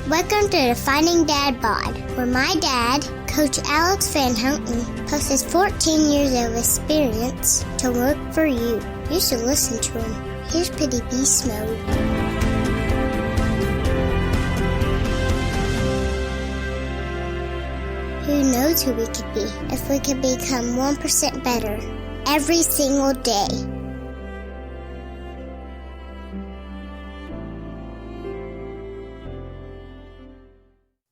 Welcome to Defining Dad Bod, where my dad, Coach Alex Van Houten, plus his 14 years of experience to work for you. You should listen to him. Here's Pretty Beast Mode. Who knows who we could be if we could become 1% better every single day.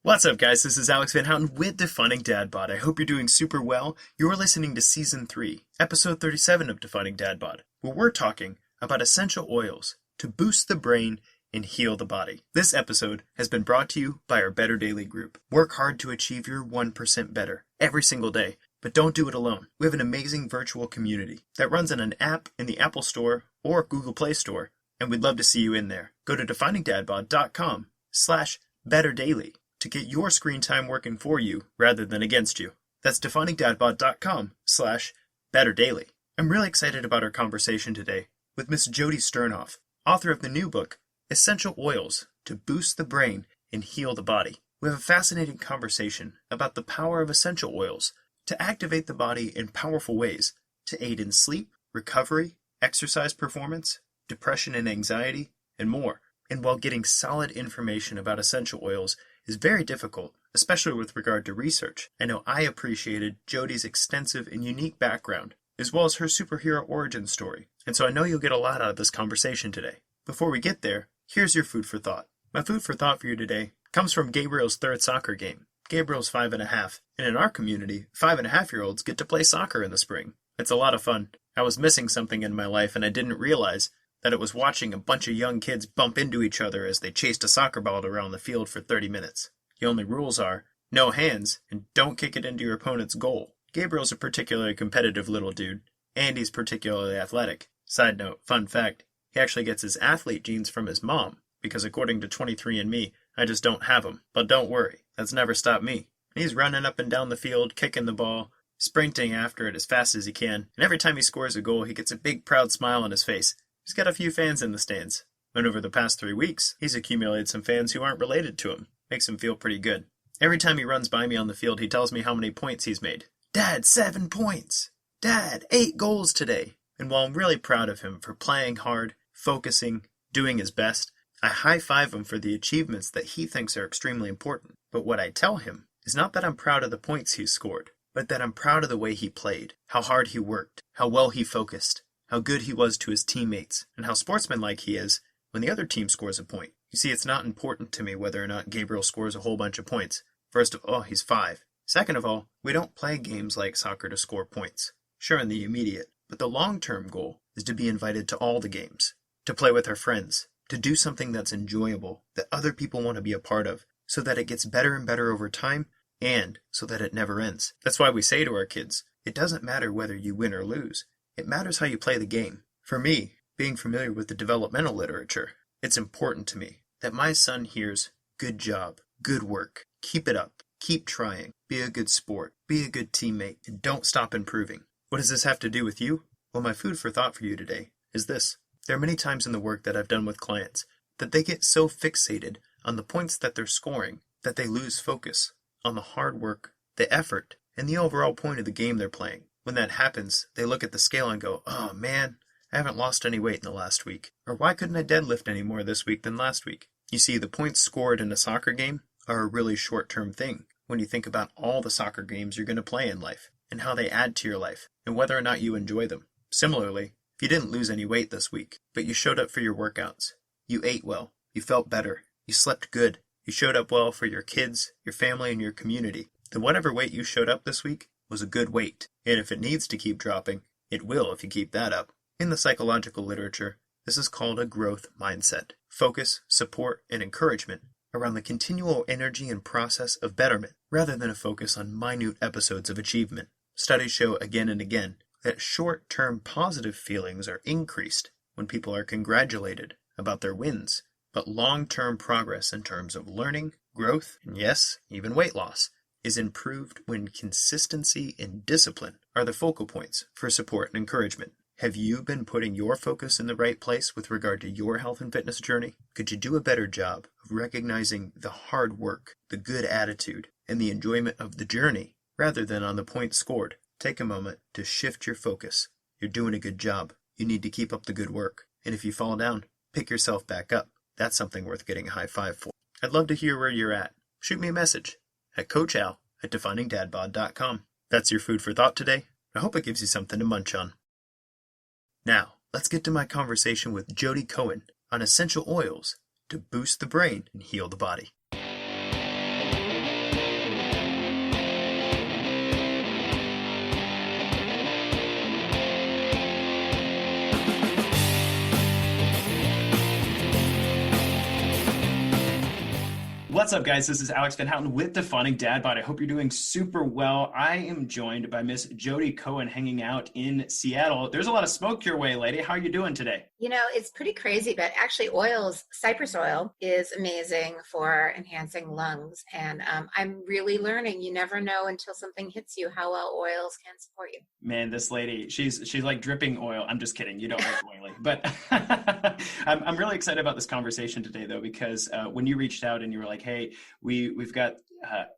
What's up, guys? This is Alex Van Houten with Defining Dad Bod. I hope you're doing super well. You're listening to Season 3, Episode 37 of Defining Dad Bod, where we're talking about essential oils to boost the brain and heal the body. This episode has been brought to you by our Better Daily group. Work hard to achieve your 1% better every single day, but don't do it alone. We have an amazing virtual community that runs on an app in the Apple Store or Google Play Store, and we'd love to see you in there. Go to definingdadbod.com/betterdaily to get your screen time working for you rather than against you. That's definingdadbod.com/betterdaily. I'm really excited about our conversation today with Miss Jodi Sternoff, author of the new book, Essential Oils to Boost the Brain and Heal the Body. We have a fascinating conversation about the power of essential oils to activate the body in powerful ways to aid in sleep, recovery, exercise performance, depression and anxiety, and more. And while getting solid information about essential oils is very difficult, especially with regard to research, I know I appreciated Jodi's extensive and unique background, as well as her superhero origin story. And so I know you'll get a lot out of this conversation today. Before we get there, here's your food for thought. My food for thought for you today comes from Gabriel's third soccer game. Gabriel's 5.5, and in our community, 5.5-year-olds get to play soccer in the spring. It's a lot of fun. I was missing something in my life, and I didn't realize that it was watching a bunch of young kids bump into each other as they chased a soccer ball around the field for 30 minutes. The only rules are no hands and don't kick it into your opponent's goal. Gabriel's a particularly competitive little dude, and he's particularly athletic. Side note, fun fact, he actually gets his athlete genes from his mom, because according to 23andMe, I just don't have them. But don't worry, that's never stopped me. He's running up and down the field, kicking the ball, sprinting after it as fast as he can, and every time he scores a goal, he gets a big proud smile on his face. He's got a few fans in the stands, and over the past 3 weeks, he's accumulated some fans who aren't related to him. Makes him feel pretty good. Every time he runs by me on the field, he tells me how many points he's made. Dad, 7 points! Dad, 8 goals today! And while I'm really proud of him for playing hard, focusing, doing his best, I high-five him for the achievements that he thinks are extremely important. But what I tell him is not that I'm proud of the points he's scored, but that I'm proud of the way he played, how hard he worked, how well he focused, how good he was to his teammates, and how sportsmanlike he is when the other team scores a point. You see, it's not important to me whether or not Gabriel scores a whole bunch of points. First of all, he's 5. Second of all, we don't play games like soccer to score points. Sure, in the immediate, but the long-term goal is to be invited to all the games, to play with our friends, to do something that's enjoyable, that other people want to be a part of, so that it gets better and better over time, and so that it never ends. That's why we say to our kids, it doesn't matter whether you win or lose. It matters how you play the game. For me, being familiar with the developmental literature, it's important to me that my son hears, good job, good work, keep it up, keep trying, be a good sport, be a good teammate, and don't stop improving. What does this have to do with you? Well, my food for thought for you today is this. There are many times in the work that I've done with clients that they get so fixated on the points that they're scoring that they lose focus on the hard work, the effort, and the overall point of the game they're playing. When that happens, they look at the scale and go, oh man, I haven't lost any weight in the last week. Or why couldn't I deadlift any more this week than last week? You see, the points scored in a soccer game are a really short-term thing when you think about all the soccer games you're going to play in life and how they add to your life and whether or not you enjoy them. Similarly, if you didn't lose any weight this week, but you showed up for your workouts, you ate well, you felt better, you slept good, you showed up well for your kids, your family, and your community, then whatever weight you showed up this week was a good weight. And if it needs to keep dropping, it will if you keep that up. In the psychological literature, this is called a growth mindset. Focus, support, and encouragement around the continual energy and process of betterment, rather than a focus on minute episodes of achievement. Studies show again and again that short-term positive feelings are increased when people are congratulated about their wins, but long-term progress in terms of learning, growth, and yes, even weight loss, is improved when consistency and discipline are the focal points for support and encouragement. Have you been putting your focus in the right place with regard to your health and fitness journey? Could you do a better job of recognizing the hard work, the good attitude, and the enjoyment of the journey rather than on the points scored? Take a moment to shift your focus. You're doing a good job. You need to keep up the good work. And if you fall down, pick yourself back up. That's something worth getting a high five for. I'd love to hear where you're at. Shoot me a message at coachal@definingdadbod.com. That's your food for thought today. I hope it gives you something to munch on. Now, let's get to my conversation with Jodi Cohen on essential oils to boost the brain and heal the body. What's up, guys? This is Alex Van Houten with Defining Dad Bod. I hope you're doing super well. I am joined by Miss Jodi Cohen hanging out in Seattle. There's a lot of smoke your way, lady. How are you doing today? You know, it's pretty crazy, but actually cypress oil is amazing for enhancing lungs. And I'm really learning. You never know until something hits you how well oils can support you. Man, this lady, she's like dripping oil. I'm just kidding. You don't look oily. But I'm really excited about this conversation today, though, because when you reached out and you were like, hey, we've got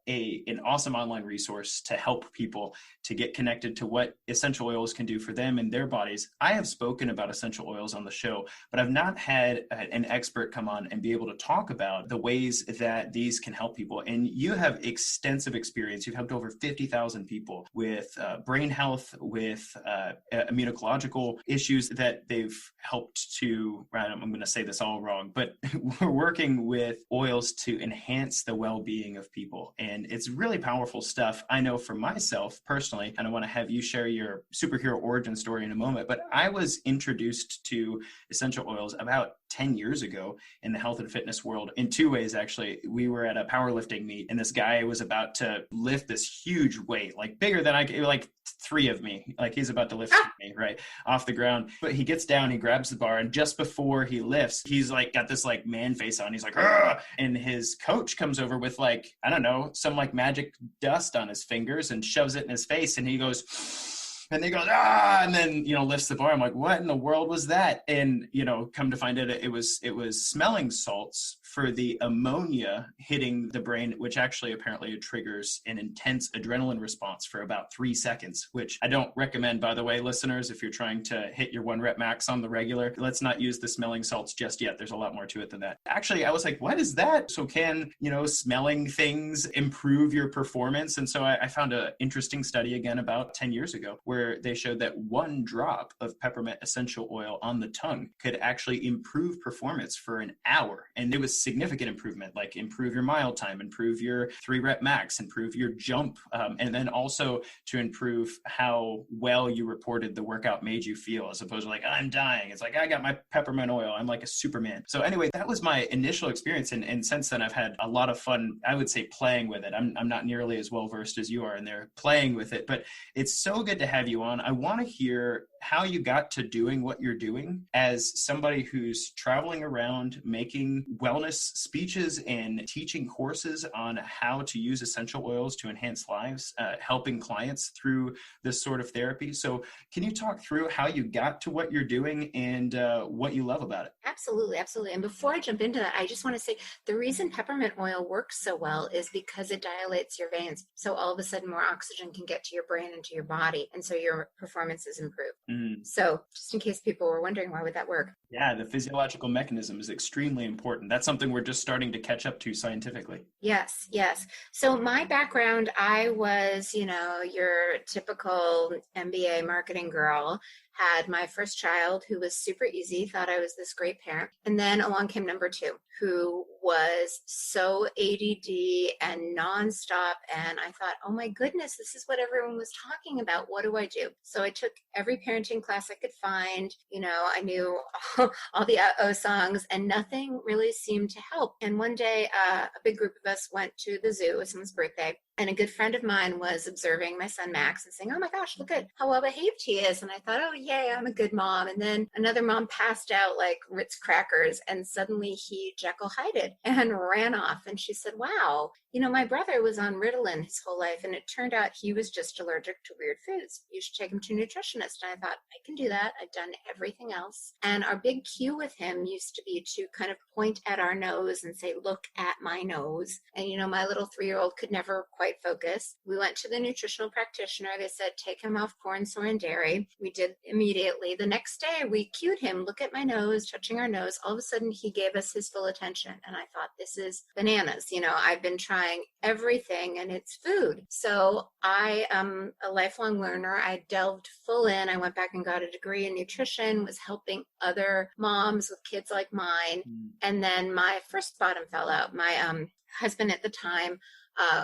an awesome online resource to help people to get connected to what essential oils can do for them and their bodies. I have spoken about essential oils on the show, but I've not had an expert come on and be able to talk about the ways that these can help people. And you have extensive experience. You've helped over 50,000 people with brain health, with immunological issues that they've helped to, I'm going to say this all wrong, but we're working with oils to enhance the well-being of people. And it's really powerful stuff. I know for myself personally, and I want to have you share your superhero origin story in a moment, but I was introduced to essential oils about 10 years ago in the health and fitness world in two ways, actually. We were at a powerlifting meet and this guy was about to lift this huge weight, like bigger than like three of me, like he's about to lift me right off the ground. But he gets down, he grabs the bar, and just before he lifts, he's like got this like man face on. He's like, "Argh!" And his coach comes over with like, I don't know, some like magic dust on his fingers and shoves it in his face. And he goes, and they go, and then, lifts the bar. I'm like, what in the world was that? And, come to find out it was smelling salts for the ammonia hitting the brain, which actually apparently triggers an intense adrenaline response for about 3 seconds, which I don't recommend, by the way, listeners, if you're trying to hit your 1 rep max on the regular. Let's not use the smelling salts just yet. There's a lot more to it than that. Actually, I was like, what is that? So can, smelling things improve your performance? And so I found an interesting study again about 10 years ago where they showed that 1 drop of peppermint essential oil on the tongue could actually improve performance for an hour. And it was significant improvement, like improve your mile time, improve your 3 rep max, improve your jump, and then also to improve how well you reported the workout made you feel, as opposed to like, I'm dying. It's like, I got my peppermint oil. I'm like a Superman. So anyway, that was my initial experience. And since then I've had a lot of fun, I would say, playing with it. I'm not nearly as well versed as you are in there playing with it, but it's so good to have you on. I want to hear how you got to doing what you're doing as somebody who's traveling around making wellness speeches and teaching courses on how to use essential oils to enhance lives, helping clients through this sort of therapy. So can you talk through how you got to what you're doing and what you love about it? Absolutely. Absolutely. And before I jump into that, I just want to say the reason peppermint oil works so well is because it dilates your veins. So all of a sudden more oxygen can get to your brain and to your body. And so your performance is improved. So just in case people were wondering, why would that work? Yeah, the physiological mechanism is extremely important. That's something we're just starting to catch up to scientifically. Yes, yes. So my background, I was, your typical MBA marketing girl, had my first child who was super easy, thought I was this great parent. And then along came number 2, who was so ADD and nonstop. And I thought, oh my goodness, this is what everyone was talking about. What do I do? So I took every parenting class I could find. I knew all the songs and nothing really seemed to help. And one day, a big group of us went to the zoo. It was someone's birthday. And a good friend of mine was observing my son Max and saying, "Oh my gosh, look at how well behaved he is." And I thought, "Oh, yay, I'm a good mom." And then another mom passed out like Ritz crackers, and suddenly he Jekyll Hyded and ran off. And she said, "Wow, my brother was on Ritalin his whole life, and it turned out he was just allergic to weird foods. You should take him to a nutritionist." And I thought, I can do that. I've done everything else. And our big cue with him used to be to kind of point at our nose and say, "Look at my nose." And, my little 3-year-old could never quite focus. We went to the nutritional practitioner. They said, "Take him off corn, soy, and dairy." We did immediately. The next day, we cued him, "Look at my nose," touching our nose. All of a sudden, he gave us his full attention. And I thought, this is bananas. I've been trying everything and it's food. So I am a lifelong learner. I delved full in. I went back and got a degree in nutrition, was helping other moms with kids like mine. And then my first bottom fell out. My husband at the time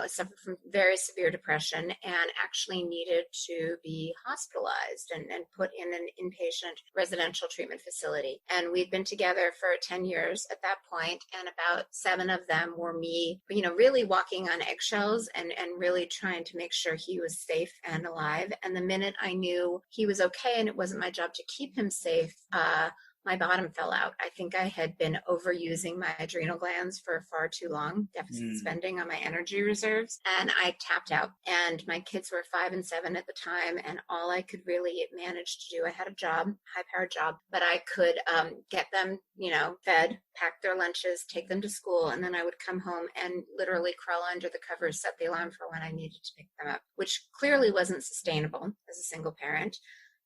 suffered from very severe depression and actually needed to be hospitalized and put in an inpatient residential treatment facility. And we'd been together for 10 years at that point, and about 7 of them were me, really walking on eggshells and really trying to make sure he was safe and alive. And the minute I knew he was okay and it wasn't my job to keep him safe, my bottom fell out. I think I had been overusing my adrenal glands for far too long, deficit spending on my energy reserves, and I tapped out. And my kids were 5 and 7 at the time, and all I could really manage to do, I had a job, high-powered job, but I could get them, fed, pack their lunches, take them to school, and then I would come home and literally crawl under the covers, set the alarm for when I needed to pick them up, which clearly wasn't sustainable as a single parent.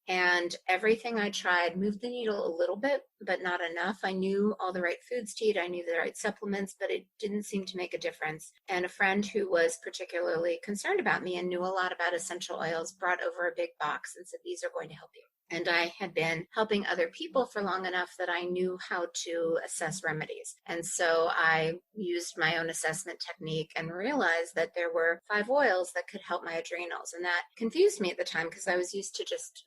And everything I tried moved the needle a little bit, but not enough. I knew all the right foods to eat. I knew the right supplements, but it didn't seem to make a difference. And a friend who was particularly concerned about me and knew a lot about essential oils brought over a big box and said, "These are going to help you." And I had been helping other people for long enough that I knew how to assess remedies. And so I used my own assessment technique and realized that there were 5 oils that could help my adrenals. And that confused me at the time because I was used to just,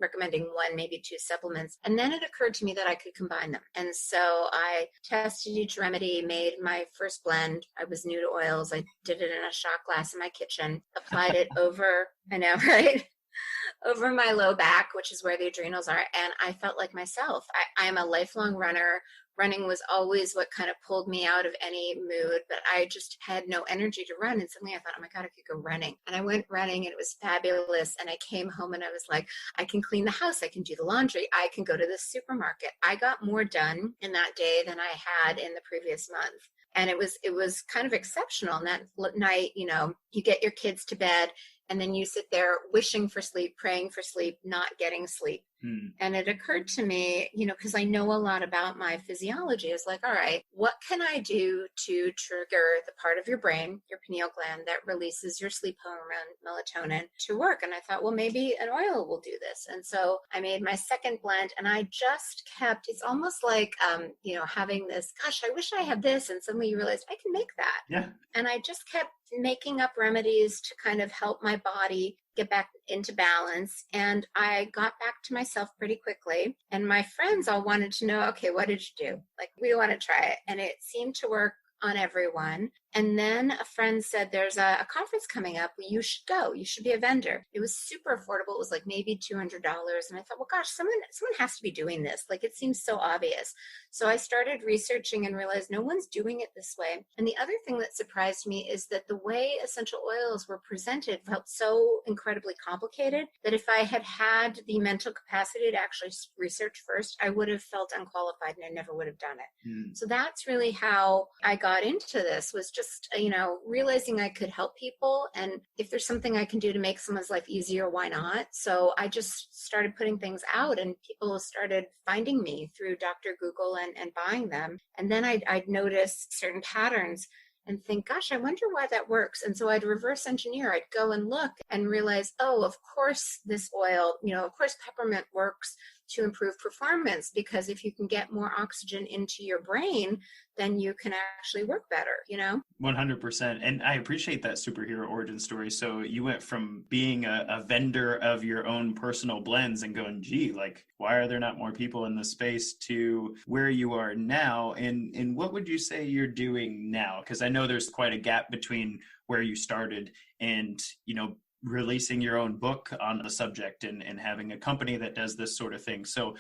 recommending 1, maybe 2 supplements. And then it occurred to me that I could combine them. And so I tested each remedy, made my first blend. I was new to oils. I did it in a shot glass in my kitchen, applied it over, I know, right? Over my low back, which is where the adrenals are. And I felt like myself. I am a lifelong runner. Running was always what kind of pulled me out of any mood, but I just had no energy to run. And suddenly I thought, oh my God, I could go running. And I went running and it was fabulous. And I came home and I was like, I can clean the house. I can do the laundry. I can go to the supermarket. I got more done in that day than I had in the previous month. And it was kind of exceptional. And that night, you get your kids to bed and then you sit there wishing for sleep, praying for sleep, not getting sleep. And it occurred to me, because I know a lot about my physiology, it's like, all right, what can I do to trigger the part of your brain, your pineal gland, that releases your sleep hormone, melatonin, to work? And I thought, well, maybe an oil will do this. And so I made my second blend and I just kept, it's almost like, having this, gosh, I wish I had this. And suddenly you realize I can make that. Yeah. And I just kept making up remedies to kind of help my body get back into balance. And I got back to myself pretty quickly. And my friends all wanted to know, okay, what did you do? Like, we want to try it. And it seemed to work on everyone. And then a friend said, there's a conference coming up. You should go. You should be a vendor. It was super affordable. It was like maybe $200. And I thought, well, gosh, someone has to be doing this. Like, it seems so obvious. So I started researching and realized no one's doing it this way. And the other thing that surprised me is that the way essential oils were presented felt so incredibly complicated that if I had had the mental capacity to actually research first, I would have felt unqualified and I never would have done it. So that's really how I got into this, was just, realizing I could help people. And if there's something I can do to make someone's life easier, why not? So I just started putting things out and people started finding me through Dr. Google and buying them. And then I'd notice certain patterns and think, gosh, I wonder why that works. And so I'd reverse engineer. I'd go and look and realize, oh, of course, this oil, of course, peppermint works to improve performance, because if you can get more oxygen into your brain, then you can actually work better, 100%. And I appreciate that superhero origin story. So you went from being a vendor of your own personal blends and going, gee, like, why are there not more people in the space, to where you are now? And what would you say you're doing now? Because I know there's quite a gap between where you started and, releasing your own book on the subject and having a company that does this sort of thing. So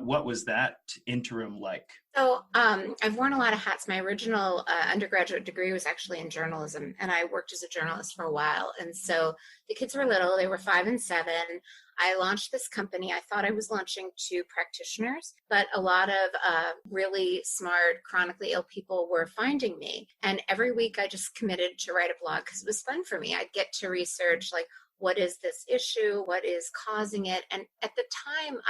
what was that interim like? So I've worn a lot of hats. My original undergraduate degree was actually in journalism, and I worked as a journalist for a while. And so the kids were little, they were 5 and 7. I launched this company. I thought I was launching to practitioners, but a lot of really smart, chronically ill people were finding me. And every week I just committed to write a blog because it was fun for me. I'd get to research, like, what is this issue? What is causing it? And at the time,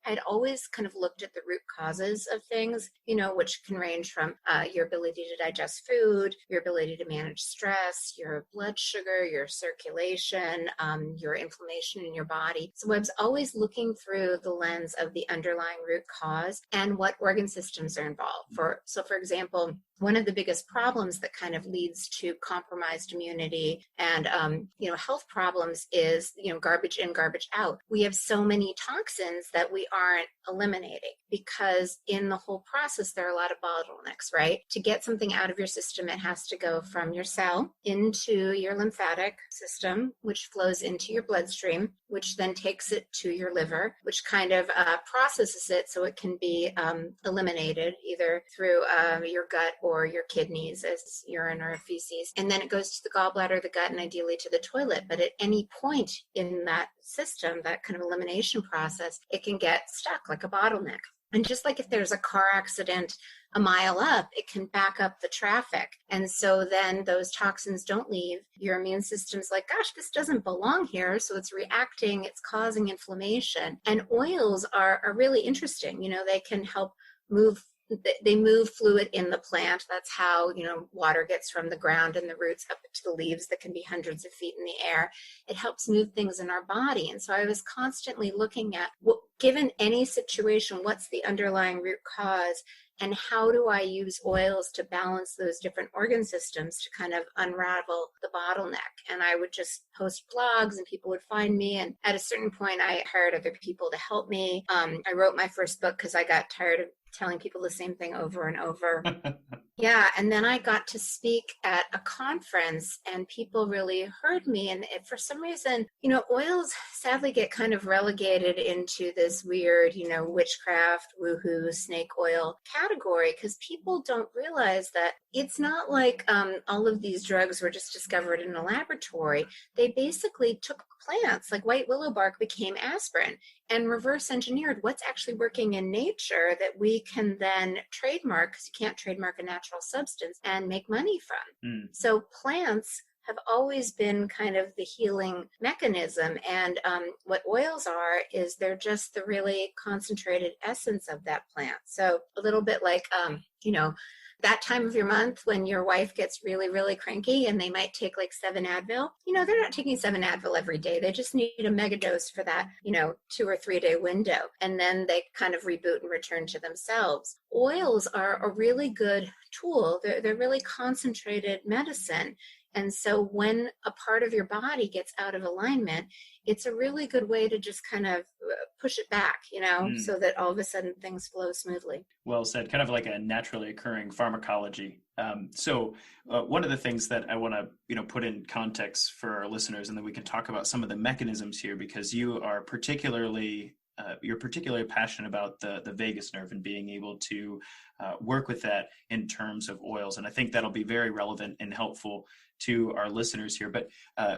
I'd always kind of looked at the root causes of things, which can range from your ability to digest food, your ability to manage stress, your blood sugar, your circulation, your inflammation in your body. So I was always looking through the lens of the underlying root cause and what organ systems are involved. For example, one of the biggest problems that kind of leads to compromised immunity and, health problems is, garbage in, garbage out. We have so many toxins that we aren't eliminating because in the whole process, there are a lot of bottlenecks, right? To get something out of your system, it has to go from your cell into your lymphatic system, which flows into your bloodstream, which then takes it to your liver, which kind of processes it so it can be eliminated either through your gut or your kidneys as urine or feces. And then it goes to the gallbladder, the gut, and ideally to the toilet. But at any point in that system, that kind of elimination process, it can get stuck like a bottleneck. And just like if there's a car accident a mile up, it can back up the traffic. And so then those toxins don't leave. Your immune system's like, gosh, this doesn't belong here. So it's reacting, it's causing inflammation. And oils are really interesting. They can help move. They move fluid in the plant. That's how, water gets from the ground and the roots up to the leaves that can be hundreds of feet in the air. It helps move things in our body. And so I was constantly looking at, given any situation, what's the underlying root cause? And how do I use oils to balance those different organ systems to kind of unravel the bottleneck? And I would just post blogs and people would find me. And at a certain point, I hired other people to help me. I wrote my first book because I got tired of telling people the same thing over and over. Yeah. And then I got to speak at a conference and people really heard me. And for some reason, oils sadly get kind of relegated into this weird, witchcraft, woohoo, snake oil category because people don't realize that it's not like all of these drugs were just discovered in a laboratory. They basically took plants like white willow bark became aspirin and reverse engineered what's actually working in nature that we can then trademark, because you can't trademark a natural substance, and make money from. So plants have always been kind of the healing mechanism. And what oils are is they're just the really concentrated essence of that plant. So a little bit like, that time of your month when your wife gets really, really cranky and they might take like 7 Advil, they're not taking 7 Advil every day. They just need a mega dose for that, 2 or 3 day window. And then they kind of reboot and return to themselves. Oils are a really good tool. They're really concentrated medicine. And so when a part of your body gets out of alignment, it's a really good way to just kind of push it back, so that all of a sudden things flow smoothly. Well said, kind of like a naturally occurring pharmacology. So one of the things that I want to, put in context for our listeners, and then we can talk about some of the mechanisms here, because you are you're particularly passionate about the vagus nerve and being able to work with that in terms of oils. And I think that'll be very relevant and helpful to our listeners here. But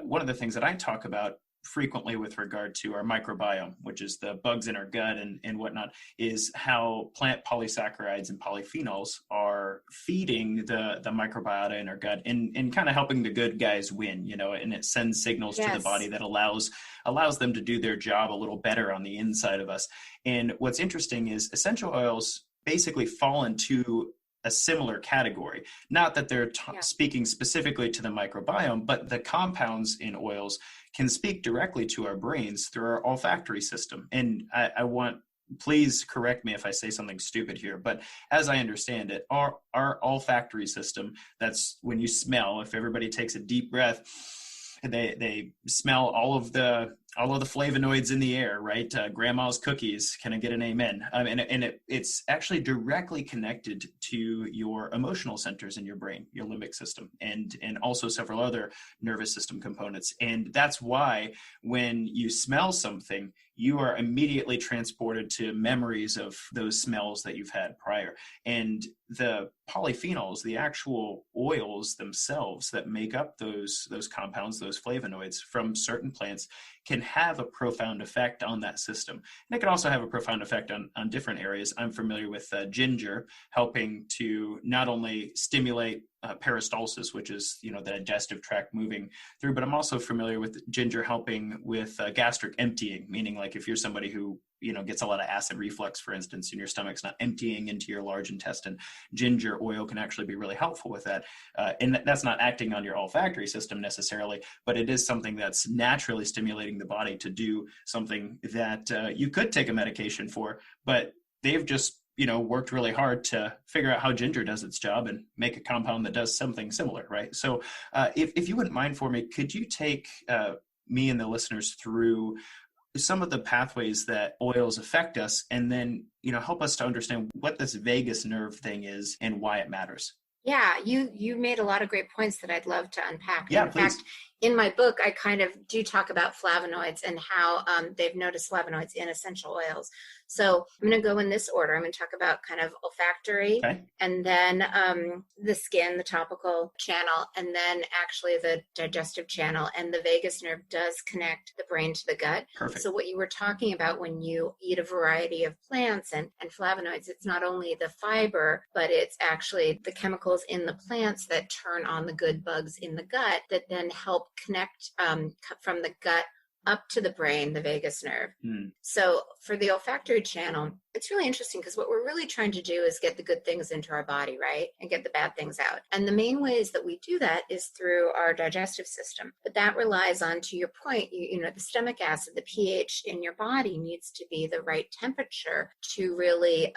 one of the things that I talk about frequently with regard to our microbiome, which is the bugs in our gut and whatnot, is how plant polysaccharides and polyphenols are feeding the microbiota in our gut and kind of helping the good guys win, and it sends signals to the body that allows them to do their job a little better on the inside of us. And what's interesting is essential oils basically fall into a similar category. Not that they're speaking specifically to the microbiome, but the compounds in oils can speak directly to our brains through our olfactory system. And I want please correct me if I say something stupid here, but as I understand it, our olfactory system, that's when you smell, if everybody takes a deep breath, they smell all of the flavonoids in the air, right? Grandma's cookies. Can I get an amen? It's actually directly connected to your emotional centers in your brain, your limbic system, and also several other nervous system components. And that's why when you smell something, you are immediately transported to memories of those smells that you've had prior. And the polyphenols, the actual oils themselves that make up those compounds, those flavonoids from certain plants, can have a profound effect on that system. And it can also have a profound effect on different areas. I'm familiar with ginger helping to not only stimulate peristalsis, which is, the digestive tract moving through, but I'm also familiar with ginger helping with gastric emptying, meaning like if you're somebody who gets a lot of acid reflux, for instance, and your stomach's not emptying into your large intestine, ginger oil can actually be really helpful with that. And that's not acting on your olfactory system necessarily, but it is something that's naturally stimulating the body to do something that you could take a medication for, but they've just worked really hard to figure out how ginger does its job and make a compound that does something similar, right? So if you wouldn't mind for me, could you take me and the listeners through some of the pathways that oils affect us, and then help us to understand what this vagus nerve thing is and why it matters? Yeah, you made a lot of great points that I'd love to unpack. Yeah, In please. fact, in my book, I kind of do talk about flavonoids and how they've noticed flavonoids in essential oils. So I'm going to go in this order. I'm going to talk about kind of olfactory, Okay. and then the skin, the topical channel, and then actually the digestive channel. And the vagus nerve does connect the brain to the gut. Perfect. So what you were talking about when you eat a variety of plants and flavonoids, it's not only the fiber, but it's actually the chemicals in the plants that turn on the good bugs in the gut that then help connect from the gut up to the brain, the vagus nerve. So for the olfactory channel, it's really interesting because what we're really trying to do is get the good things into our body, right? And get the bad things out. And the main ways that we do that is through our digestive system. But that relies on, to your point, the stomach acid, the pH in your body needs to be the right temperature to really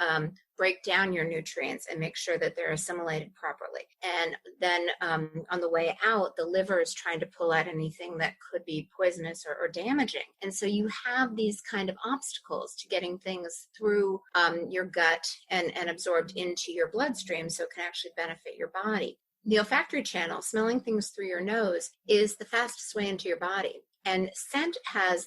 break down your nutrients and make sure that they're assimilated properly. And then on the way out, the liver is trying to pull out anything that could be poisonous or damaging. And so you have these kind of obstacles to getting things through your gut and absorbed into your bloodstream so it can actually benefit your body. The olfactory channel, smelling things through your nose, is the fastest way into your body. And scent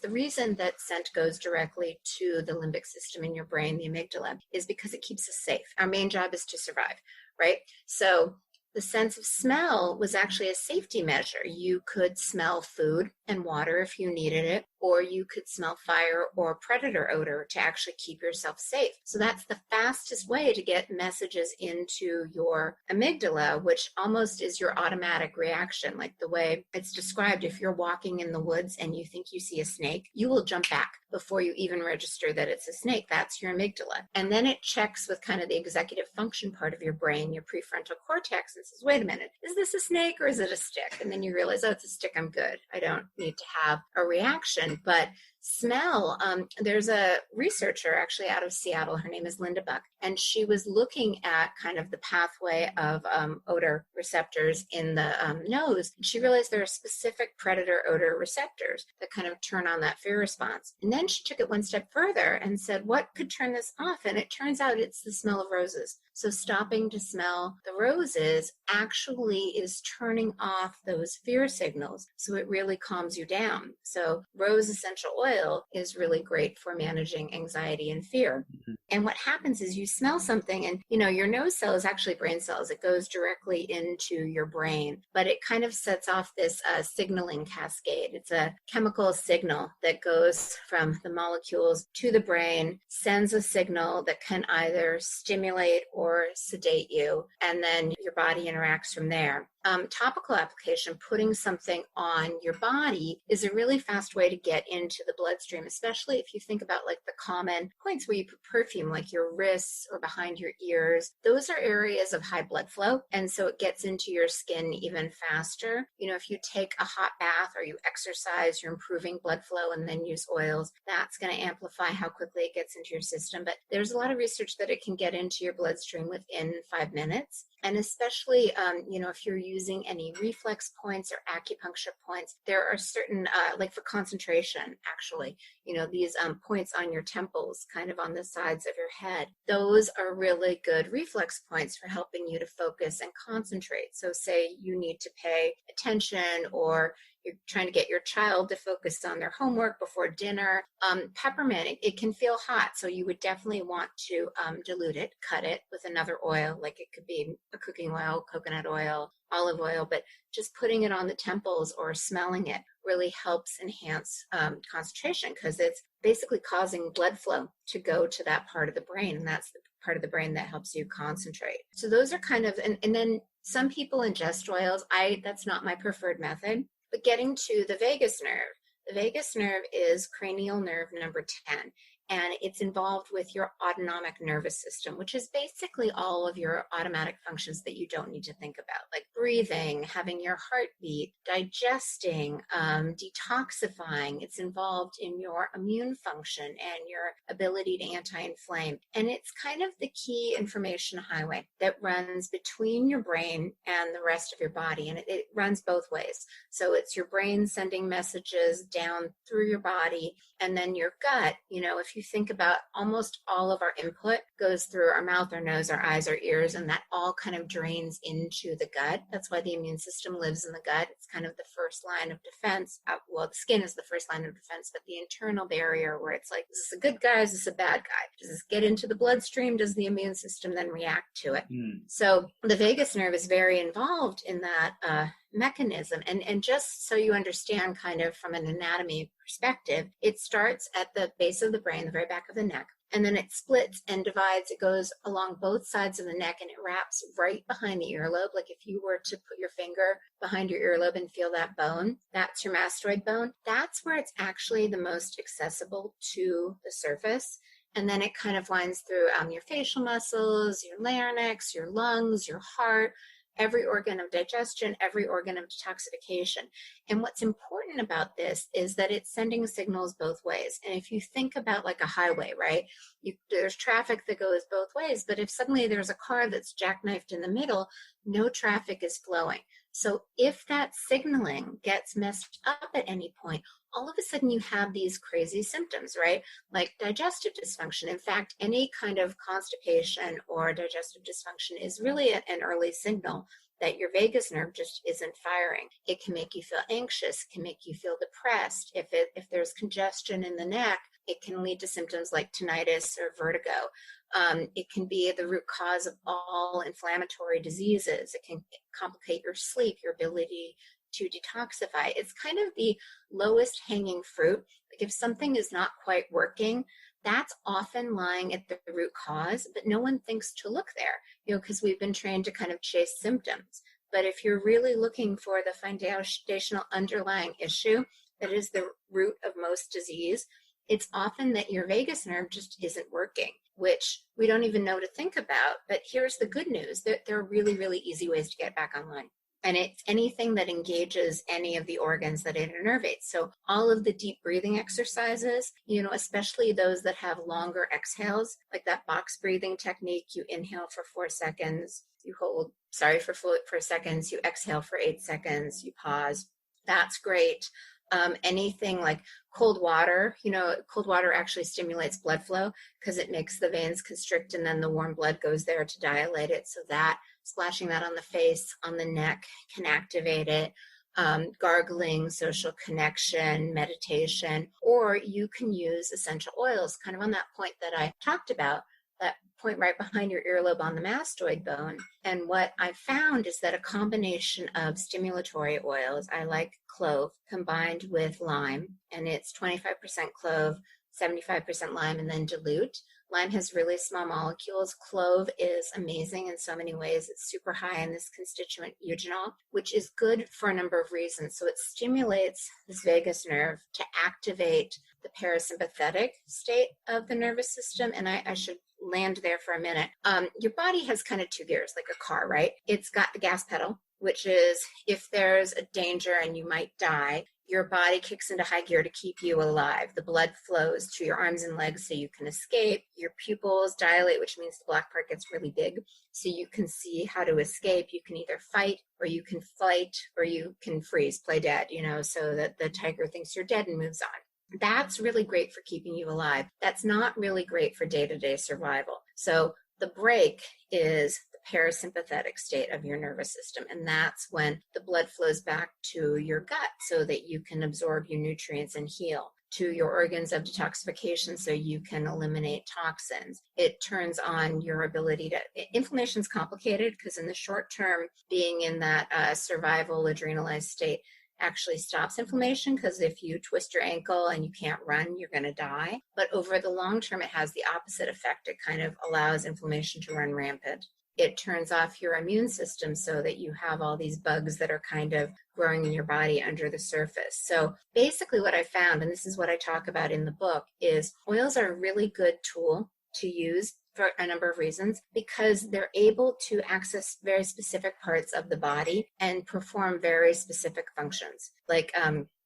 the reason that scent goes directly to the limbic system in your brain, the amygdala, is because it keeps us safe. Our main job is to survive, right? So the sense of smell was actually a safety measure. You could smell food and water if you needed it, or you could smell fire or predator odor to actually keep yourself safe. So that's the fastest way to get messages into your amygdala, which almost is your automatic reaction. Like the way it's described, if you're walking in the woods and you think you see a snake, you will jump back before you even register that it's a snake. That's your amygdala. And then it checks with kind of the executive function part of your brain, your prefrontal cortex, and says, wait a minute, is this a snake or is it a stick? And then you realize, oh, it's a stick, I'm good. I don't need to have a reaction. But smell, there's a researcher actually out of Seattle, her name is Linda Buck, and she was looking at kind of the pathway of odor receptors in the nose. And she realized there are specific predator odor receptors that kind of turn on that fear response. And then she took it one step further and said, what could turn this off? And it turns out it's the smell of roses. So stopping to smell the roses actually is turning off those fear signals. So it really calms you down. So rose essential oil is really great for managing anxiety and fear. Mm-hmm. And what happens is you smell something and, your nose cell is actually brain cells. It goes directly into your brain, but it kind of sets off this signaling cascade. It's a chemical signal that goes from the molecules to the brain, sends a signal that can either stimulate or sedate you, and then your body interacts from there. Topical application, putting something on your body, is a really fast way to get into the bloodstream, especially if you think about like the common points where you put perfume, like your wrists or behind your ears. Those are areas of high blood flow. And so it gets into your skin even faster. If you take a hot bath or you exercise, you're improving blood flow and then use oils. That's going to amplify how quickly it gets into your system. But there's a lot of research that it can get into your bloodstream within 5 minutes. And especially, if you're using any reflex points or acupuncture points, there are certain, like for concentration, actually, these points on your temples, kind of on the sides of your head, those are really good reflex points for helping you to focus and concentrate. So say you need to pay attention, or you're trying to get your child to focus on their homework before dinner. Peppermint, it can feel hot, so you would definitely want to dilute it, cut it with another oil, like it could be a cooking oil, coconut oil, olive oil, but just putting it on the temples or smelling it really helps enhance concentration, because it's basically causing blood flow to go to that part of the brain, and that's the part of the brain that helps you concentrate. So those are kind of, and then some people ingest oils. That's not my preferred method. But getting to the vagus nerve is cranial nerve number 10. And it's involved with your autonomic nervous system, which is basically all of your automatic functions that you don't need to think about, like breathing, having your heart beat, digesting, detoxifying. It's involved in your immune function and your ability to anti-inflame. And it's kind of the key information highway that runs between your brain and the rest of your body. And it runs both ways. So it's your brain sending messages down through your body, and then your gut, if you think about, almost all of our input goes through our mouth, our nose, our eyes, our ears, and that all kind of drains into the gut. That's why the immune system lives in the gut. It's kind of the first line of defense. Well, the skin is the first line of defense, but the internal barrier where it's like, is this a good guy? Is this a bad guy? Does this get into the bloodstream? Does the immune system then react to it? So the vagus nerve is very involved in that mechanism. And just so you understand kind of from an anatomy perspective, it starts at the base of the brain, the very back of the neck, and then it splits and divides. It goes along both sides of the neck, and it wraps right behind the earlobe. Like if you were to put your finger behind your earlobe and feel that bone, that's your mastoid bone. That's where it's actually the most accessible to the surface. And then it kind of winds through your facial muscles, your larynx, your lungs, your heart, every organ of digestion, every organ of detoxification. And what's important about this is that it's sending signals both ways. And if you think about like a highway, right? There's traffic that goes both ways, but if suddenly there's a car that's jackknifed in the middle, no traffic is flowing. So if that signaling gets messed up at any point, all of a sudden you have these crazy symptoms, right? Like digestive dysfunction. In fact, any kind of constipation or digestive dysfunction is really an early signal that your vagus nerve just isn't firing. It can make you feel anxious, can make you feel depressed. If there's congestion in the neck, it can lead to symptoms like tinnitus or vertigo. It can be the root cause of all inflammatory diseases. It can complicate your sleep, your ability to detoxify. It's kind of the lowest hanging fruit. Like if something is not quite working, that's often lying at the root cause, but no one thinks to look there, because we've been trained to kind of chase symptoms. But if you're really looking for the foundational underlying issue that is the root of most disease, it's often that your vagus nerve just isn't working, which we don't even know to think about. But here's the good news. There are really, really easy ways to get back online. And it's anything that engages any of the organs that it innervates. So all of the deep breathing exercises, especially those that have longer exhales, like that box breathing technique, you inhale for 4 seconds, you hold, for 4 seconds, you exhale for 8 seconds, you pause. That's great. Anything like cold water, cold water actually stimulates blood flow because it makes the veins constrict, and then the warm blood goes there to dilate it. So that splashing that on the face, on the neck can activate it. Gargling, social connection, meditation, or you can use essential oils, kind of on that point that I talked about, that point right behind your earlobe on the mastoid bone. And what I found is that a combination of stimulatory oils, I like clove combined with lime, and it's 25% clove, 75% lime, and then dilute. Lime has really small molecules. Clove is amazing in so many ways. It's super high in this constituent eugenol, which is good for a number of reasons. So it stimulates this vagus nerve to activate the parasympathetic state of the nervous system. And I should land there for a minute. Your body has kind of two gears, like a car, right? It's got the gas pedal, which is if there's a danger and you might die, your body kicks into high gear to keep you alive. The blood flows to your arms and legs so you can escape. Your pupils dilate, which means the black part gets really big, so you can see how to escape. You can either fight or you can flight or you can freeze, play dead, so that the tiger thinks you're dead and moves on. That's really great for keeping you alive. That's not really great for day-to-day survival. So the break is parasympathetic state of your nervous system. And that's when the blood flows back to your gut so that you can absorb your nutrients and heal, to your organs of detoxification so you can eliminate toxins. It turns on your ability to, inflammation is complicated because in the short term, being in that survival adrenalized state actually stops inflammation, because if you twist your ankle and you can't run, you're going to die. But over the long term, it has the opposite effect. It kind of allows inflammation to run rampant. It turns off your immune system so that you have all these bugs that are kind of growing in your body under the surface. So basically what I found, and this is what I talk about in the book, is oils are a really good tool to use for a number of reasons, because they're able to access very specific parts of the body and perform very specific functions. Like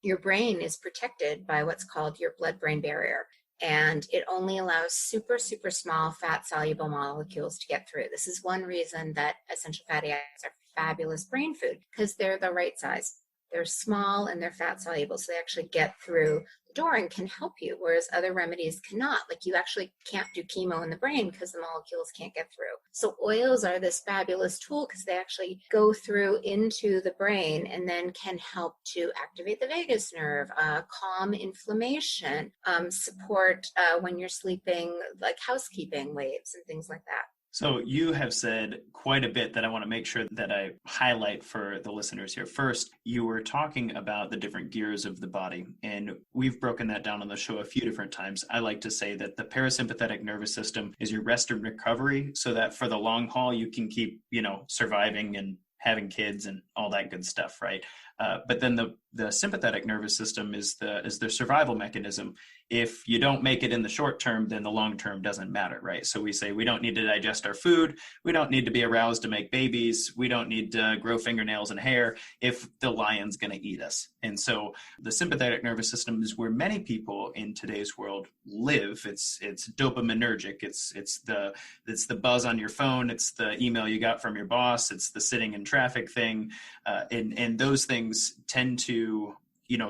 your brain is protected by what's called your blood-brain barrier. And it only allows super, super small fat-soluble molecules to get through. This is one reason that essential fatty acids are fabulous brain food, because they're the right size. They're small and they're fat-soluble, so they actually get through the door and can help you, whereas other remedies cannot. Like you actually can't do chemo in the brain because the molecules can't get through. So oils are this fabulous tool because they actually go through into the brain and then can help to activate the vagus nerve, calm inflammation, support when you're sleeping, like housekeeping waves and things like that. So you have said quite a bit that I want to make sure that I highlight for the listeners here. First, you were talking about the different gears of the body, and we've broken that down on the show a few different times. I like to say that the parasympathetic nervous system is your rest and recovery, so that for the long haul, you can keep, surviving and having kids and all that good stuff, right? But then the sympathetic nervous system is the survival mechanism. If you don't make it in the short term, then the long term doesn't matter, right? So we say we don't need to digest our food. We don't need to be aroused to make babies. We don't need to grow fingernails and hair if the lion's going to eat us. And so the sympathetic nervous system is where many people in today's world live. It's dopaminergic. It's the buzz on your phone. It's the email you got from your boss. It's the sitting in traffic thing. And those things tend to,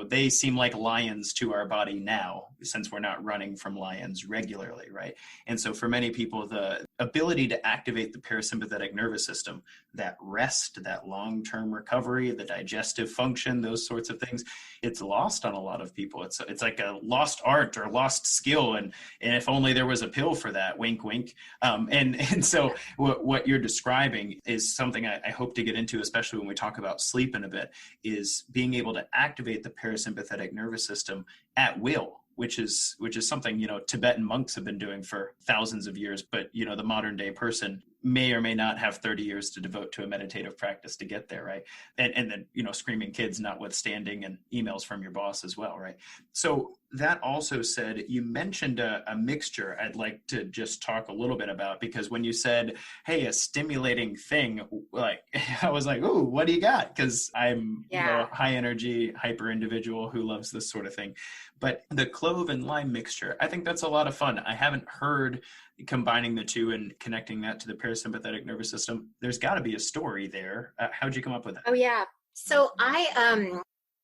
they seem like lions to our body now, since we're not running from lions regularly, right? And so for many people, the ability to activate the parasympathetic nervous system, that rest, that long-term recovery, the digestive function, those sorts of things, it's lost on a lot of people. It's like a lost art or lost skill. And if only there was a pill for that, wink, wink. And so what you're describing is something I hope to get into, especially when we talk about sleep in a bit, is being able to activate the parasympathetic nervous system at will, which is something, Tibetan monks have been doing for thousands of years, but, the modern day person may or may not have 30 years to devote to a meditative practice to get there, right? And then, screaming kids notwithstanding, and emails from your boss as well, right? So that also said, you mentioned a mixture I'd like to just talk a little bit about, because when you said, hey, a stimulating thing, like, I was like, ooh, what do you got? Because I'm a high energy, hyper individual who loves this sort of thing. But the clove and lime mixture, I think that's a lot of fun. I haven't heard combining the two and connecting that to the parasympathetic nervous system. There's got to be a story there. How'd you come up with that? Oh, yeah. So I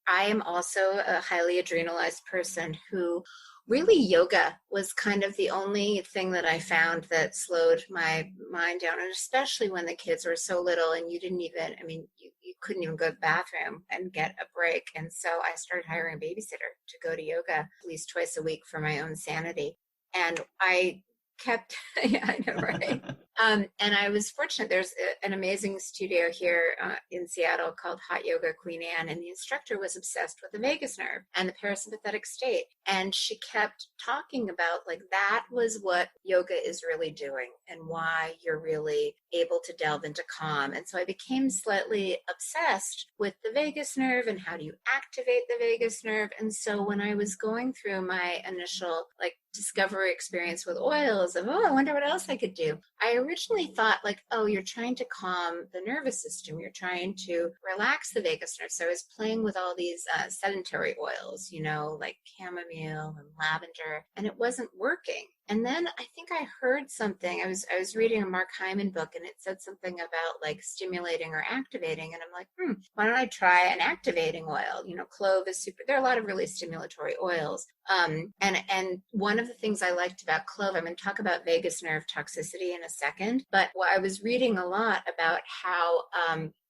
am also a highly adrenalized person who really yoga was kind of the only thing that I found that slowed my mind down. And especially when the kids were so little and you couldn't even go to the bathroom and get a break. And so I started hiring a babysitter to go to yoga at least twice a week for my own sanity. And I kept, yeah, I know, right? And I was fortunate. There's an amazing studio here in Seattle called Hot Yoga Queen Anne, and the instructor was obsessed with the vagus nerve and the parasympathetic state. And she kept talking about like that was what yoga is really doing and why you're really able to delve into calm. And so I became slightly obsessed with the vagus nerve and how do you activate the vagus nerve. And so when I was going through my initial like discovery experience with oils of, oh, I wonder what else I could do. I originally thought like, oh, you're trying to calm the nervous system. You're trying to relax the vagus nerve. So I was playing with all these sedentary oils, you know, like chamomile and lavender, and it wasn't working. And then I think I heard something. I was reading a Mark Hyman book, and it said something about like stimulating or activating. And I'm like, why don't I try an activating oil? You know, clove is super. There are a lot of really stimulatory oils. And one of the things I liked about clove, I'm going to talk about vagus nerve toxicity in a second, but I was reading a lot about how,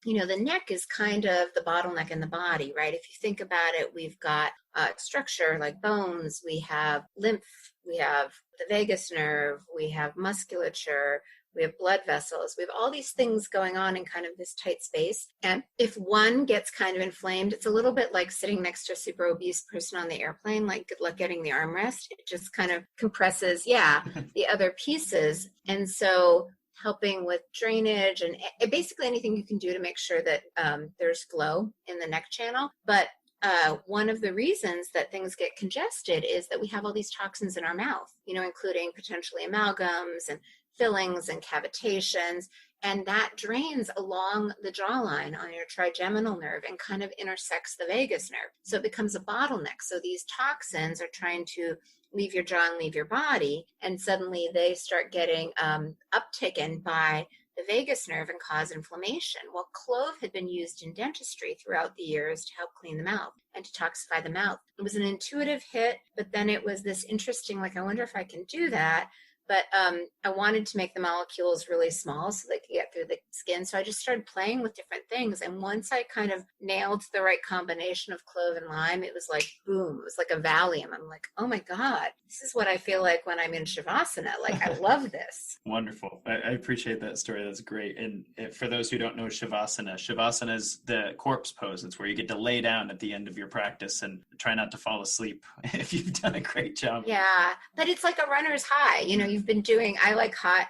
you know, the neck is kind of the bottleneck in the body, right? If you think about it, we've got structure like bones, we have lymph, we have the vagus nerve, we have musculature, we have blood vessels, we have all these things going on in kind of this tight space. And if one gets kind of inflamed, it's a little bit like sitting next to a super obese person on the airplane, like good luck getting the armrest. It just kind of compresses, the other pieces. And so helping with drainage and basically anything you can do to make sure that there's flow in the neck channel. But one of the reasons that things get congested is that we have all these toxins in our mouth, you know, including potentially amalgams and fillings and cavitations, and that drains along the jawline on your trigeminal nerve and kind of intersects the vagus nerve. So it becomes a bottleneck. So these toxins are trying to leave your jaw and leave your body, and suddenly they start getting uptaken by the vagus nerve and cause inflammation. Well, clove had been used in dentistry throughout the years to help clean the mouth and detoxify the mouth. It was an intuitive hit, but then it was this interesting, like, I wonder if I can do that. But I wanted to make the molecules really small so they could get through the skin. So I just started playing with different things. And once I kind of nailed the right combination of clove and lime, it was like, boom, it was like a Valium. I'm like, oh my God, this is what I feel like when I'm in Shavasana. Like, I love this. Wonderful. I appreciate that story. That's great. And for those who don't know Shavasana is the corpse pose. It's where you get to lay down at the end of your practice and try not to fall asleep if you've done a great job. Yeah, but it's like a runner's high. You know, you've been doing, I like hot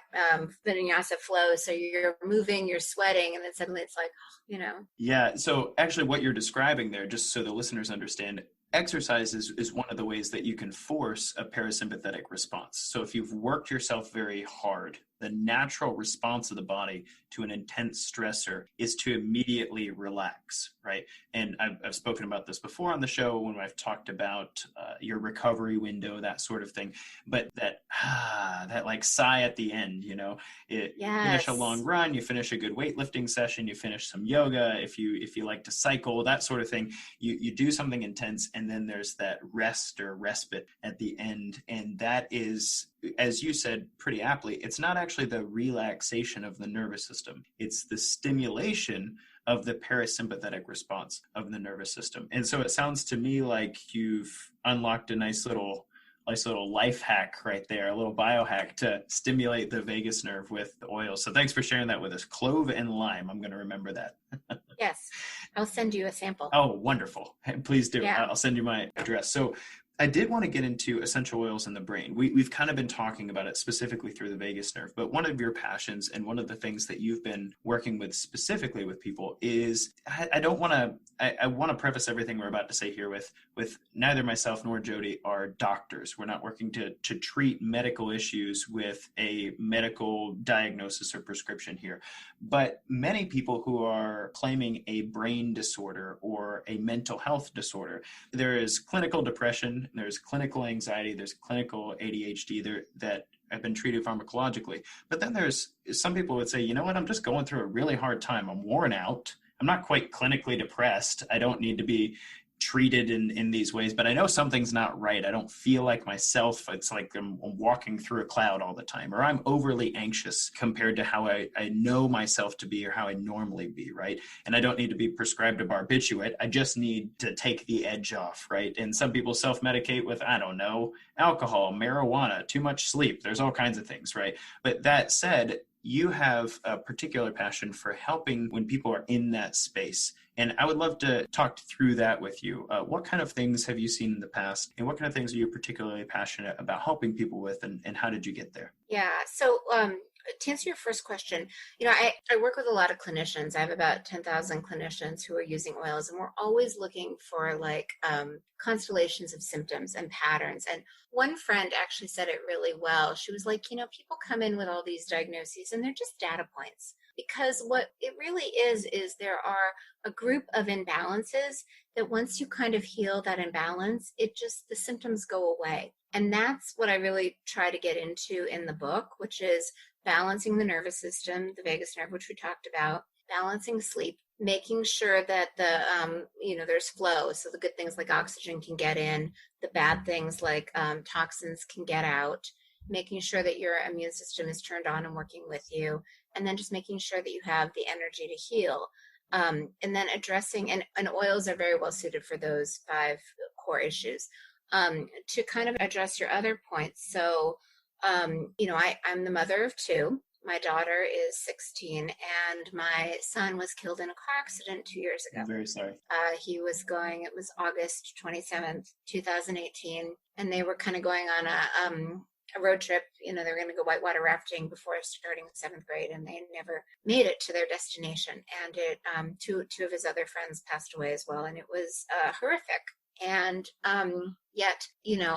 vinyasa flow. So you're moving, you're sweating, and then suddenly it's like, you know. Yeah. So actually what you're describing there, just so the listeners understand, exercise is one of the ways that you can force a parasympathetic response. So if you've worked yourself very hard, the natural response of the body to an intense stressor is to immediately relax, right? And I've spoken about this before on the show when I've talked about your recovery window, that sort of thing. But that like sigh at the end, you know, you finish a long run, you finish a good weightlifting session, you finish some yoga, if you like to cycle, that sort of thing, you do something intense, and then there's that rest or respite at the end. And that is, as you said pretty aptly, it's not actually the relaxation of the nervous system. It's the stimulation of the parasympathetic response of the nervous system. And so it sounds to me like you've unlocked a nice little life hack right there, a little biohack to stimulate the vagus nerve with the oil. So thanks for sharing that with us. Clove and lime. I'm going to remember that. Yes. I'll send you a sample. Oh, wonderful. Please do. Yeah. I'll send you my address. So I did want to get into essential oils in the brain. We've kind of been talking about it specifically through the vagus nerve, but one of your passions and one of the things that you've been working with specifically with people is, I want to preface everything we're about to say here with neither myself nor Jodi are doctors. We're not working to treat medical issues with a medical diagnosis or prescription here. But many people who are claiming a brain disorder or a mental health disorder, there is clinical depression, there's clinical anxiety, there's clinical ADHD there that have been treated pharmacologically. But then there's some people would say, you know what, I'm just going through a really hard time. I'm worn out. I'm not quite clinically depressed. I don't need to be treated in these ways, but I know something's not right. I don't feel like myself. It's like I'm walking through a cloud all the time, or I'm overly anxious compared to how I know myself to be or how I normally be, right? And I don't need to be prescribed a barbiturate. I just need to take the edge off, right? And some people self-medicate with, I don't know, alcohol, marijuana, too much sleep. There's all kinds of things, right? But that said, you have a particular passion for helping when people are in that space. And I would love to talk through that with you. What kind of things have you seen in the past, and what kind of things are you particularly passionate about helping people with, and how did you get there? Yeah. So, to answer your first question, I work with a lot of clinicians. I have about 10,000 clinicians who are using oils, and we're always looking for like constellations of symptoms and patterns. And one friend actually said it really well. She was like, people come in with all these diagnoses and they're just data points. Because what it really is there are a group of imbalances that once you kind of heal that imbalance, the symptoms go away. And that's what I really try to get into in the book, which is balancing the nervous system, the vagus nerve, which we talked about, balancing sleep, making sure that there's flow. So the good things like oxygen can get in, the bad things like toxins can get out, making sure that your immune system is turned on and working with you, and then just making sure that you have the energy to heal. And then addressing, and oils are very well suited for those 5 core issues. To kind of address your other points. So, I'm the mother of 2. My daughter is 16, and my son was killed in a car accident 2 years ago. I'm very sorry. It was August 27th, 2018, and they were kind of going on a road trip. They were going to go whitewater rafting before starting 7th grade, and they never made it to their destination. And two of his other friends passed away as well, and it was horrific. And yet,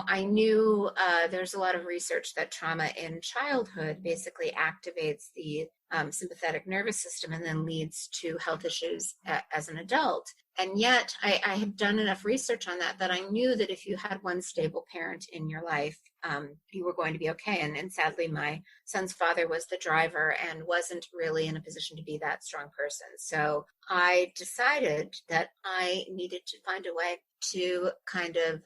I knew there's a lot of research that trauma in childhood basically activates the sympathetic nervous system and then leads to health issues as an adult. And yet I had done enough research on that I knew that if you had one stable parent in your life, you were going to be okay. And sadly, my son's father was the driver and wasn't really in a position to be that strong person. So I decided that I needed to find a way to kind of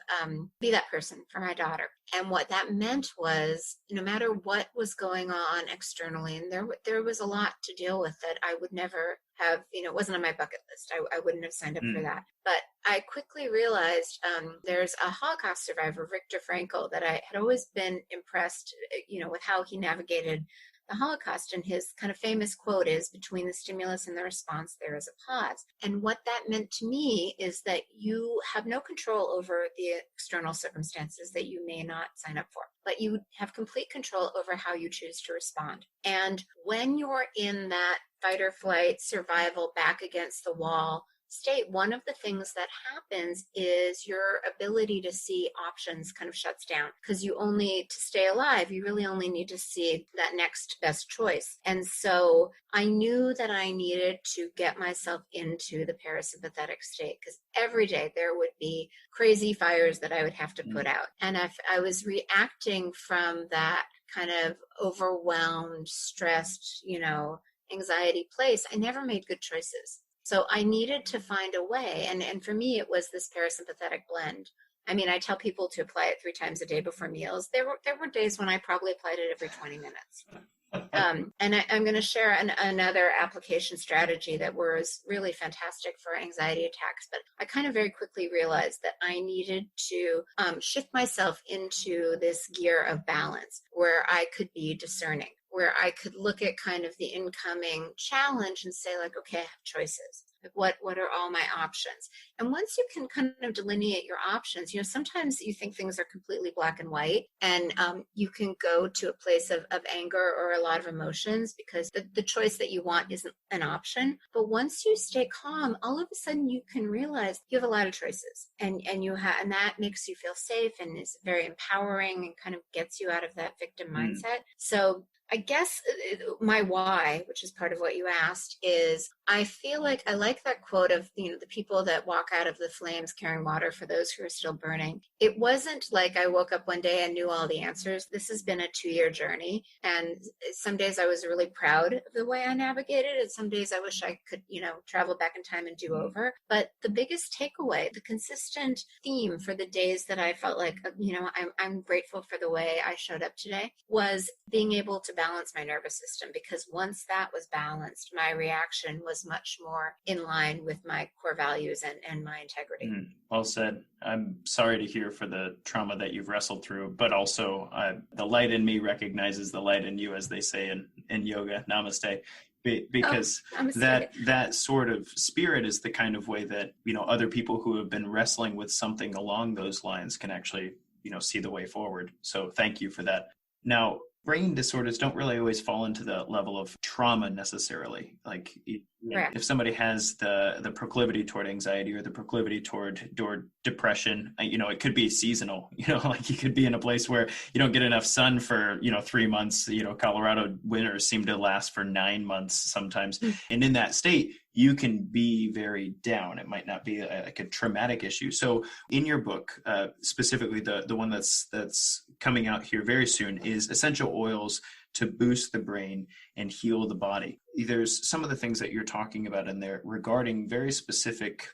be that person for my daughter. And what that meant was, no matter what was going on externally, and there was a lot to deal with that I would never have, it wasn't on my bucket list. I wouldn't have signed up for that. But I quickly realized there's a Holocaust survivor, Viktor Frankl, that I had always been impressed, with how he navigated the Holocaust. And his kind of famous quote is, "Between the stimulus and the response, there is a pause." And what that meant to me is that you have no control over the external circumstances that you may not sign up for, but you have complete control over how you choose to respond. And when you're in that fight or flight, survival, back against the wall state, one of the things that happens is your ability to see options kind of shuts down, because to stay alive, you really only need to see that next best choice. And so I knew that I needed to get myself into the parasympathetic state, because every day there would be crazy fires that I would have to put out. And if I was reacting from that kind of overwhelmed, stressed, anxiety place, I never made good choices. So I needed to find a way. And for me, it was this parasympathetic blend. I mean, I tell people to apply it 3 times a day before meals. There were days when I probably applied it every 20 minutes. And I'm going to share another application strategy that was really fantastic for anxiety attacks. But I kind of very quickly realized that I needed to shift myself into this gear of balance, where I could be discerning, where I could look at kind of the incoming challenge and say, like, okay, I have choices. Like, what are all my options? And once you can kind of delineate your options, sometimes you think things are completely black and white, and you can go to a place of anger or a lot of emotions because the choice that you want isn't an option. But once you stay calm, all of a sudden you can realize you have a lot of choices, and that makes you feel safe and is very empowering and kind of gets you out of that victim mindset. So I guess my why, which is part of what you asked, is I feel like I like that quote of, the people that walk out of the flames carrying water for those who are still burning. It wasn't like I woke up one day and knew all the answers. This has been a 2-year journey. And some days I was really proud of the way I navigated, and some days I wish I could, travel back in time and do over. But the biggest takeaway, the consistent theme for the days that I felt like, I'm grateful for the way I showed up today, was being able to balance my nervous system, because once that was balanced, my reaction was much more in line with my core values and my integrity. Well said. I'm sorry to hear for the trauma that you've wrestled through, but also the light in me recognizes the light in you, as they say in yoga. Namaste. Because that sort of spirit is the kind of way that, other people who have been wrestling with something along those lines can actually, see the way forward. So thank you for that. Now, brain disorders don't really always fall into the level of trauma necessarily. Like if somebody has the proclivity toward anxiety or the proclivity toward depression, it could be seasonal. Like you could be in a place where you don't get enough sun for 3 months. Colorado winters seem to last for 9 months sometimes, and in that state you can be very down. It might not be like a traumatic issue. So in your book, specifically the one that's coming out here very soon, is Essential Oils to Boost the Brain and Heal the Body. There's some of the things that you're talking about in there regarding very specific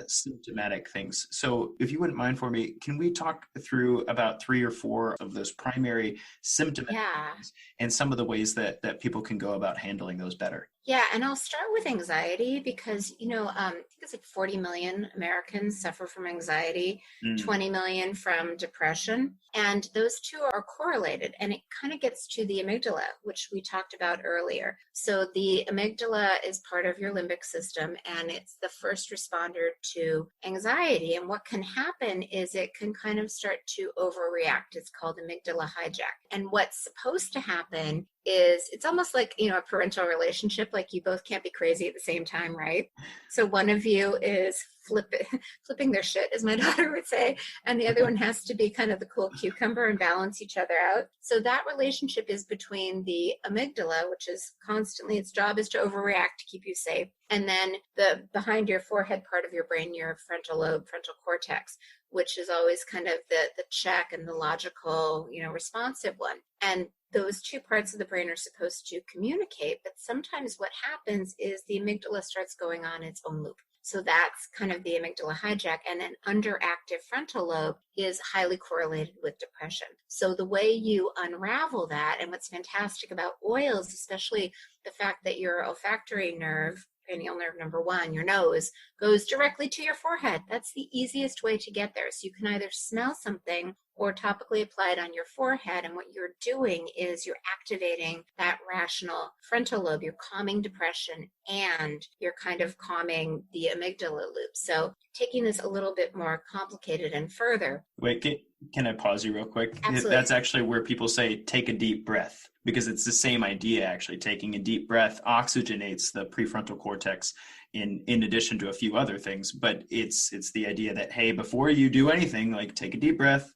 symptomatic things. So if you wouldn't mind for me, can we talk through about 3 or 4 of those primary symptomatic things and some of the ways that people can go about handling those better? Yeah, and I'll start with anxiety because, I think it's like 40 million Americans suffer from anxiety, 20 million from depression, and those two are correlated. And it kind of gets to the amygdala, which we talked about earlier. So the amygdala is part of your limbic system, and it's the first responder to anxiety. And what can happen is it can kind of start to overreact. It's called amygdala hijack. And what's supposed to happen is it's almost like, a parental relationship, like you both can't be crazy at the same time, right? So one of you is flipping their shit, as my daughter would say, and the other one has to be kind of the cool cucumber and balance each other out. So that relationship is between the amygdala, which is constantly, its job is to overreact to keep you safe, and then the behind your forehead part of your brain, your frontal lobe, frontal cortex, which is always kind of the check and the logical, responsive one. And those two parts of the brain are supposed to communicate, but sometimes what happens is the amygdala starts going on its own loop. So that's kind of the amygdala hijack, and an underactive frontal lobe is highly correlated with depression. So the way you unravel that, and what's fantastic about oils, especially the fact that your olfactory nerve, cranial nerve number 1, your nose, goes directly to your forehead. That's the easiest way to get there. So you can either smell something or topically apply it on your forehead. And what you're doing is you're activating that rational frontal lobe. You're calming depression and you're kind of calming the amygdala loop. So taking this a little bit more complicated and further. Wait, can I pause you real quick? Absolutely. That's actually where people say, take a deep breath, because it's the same idea, actually. Taking a deep breath oxygenates the prefrontal cortex in addition to a few other things. But it's the idea that, hey, before you do anything, like take a deep breath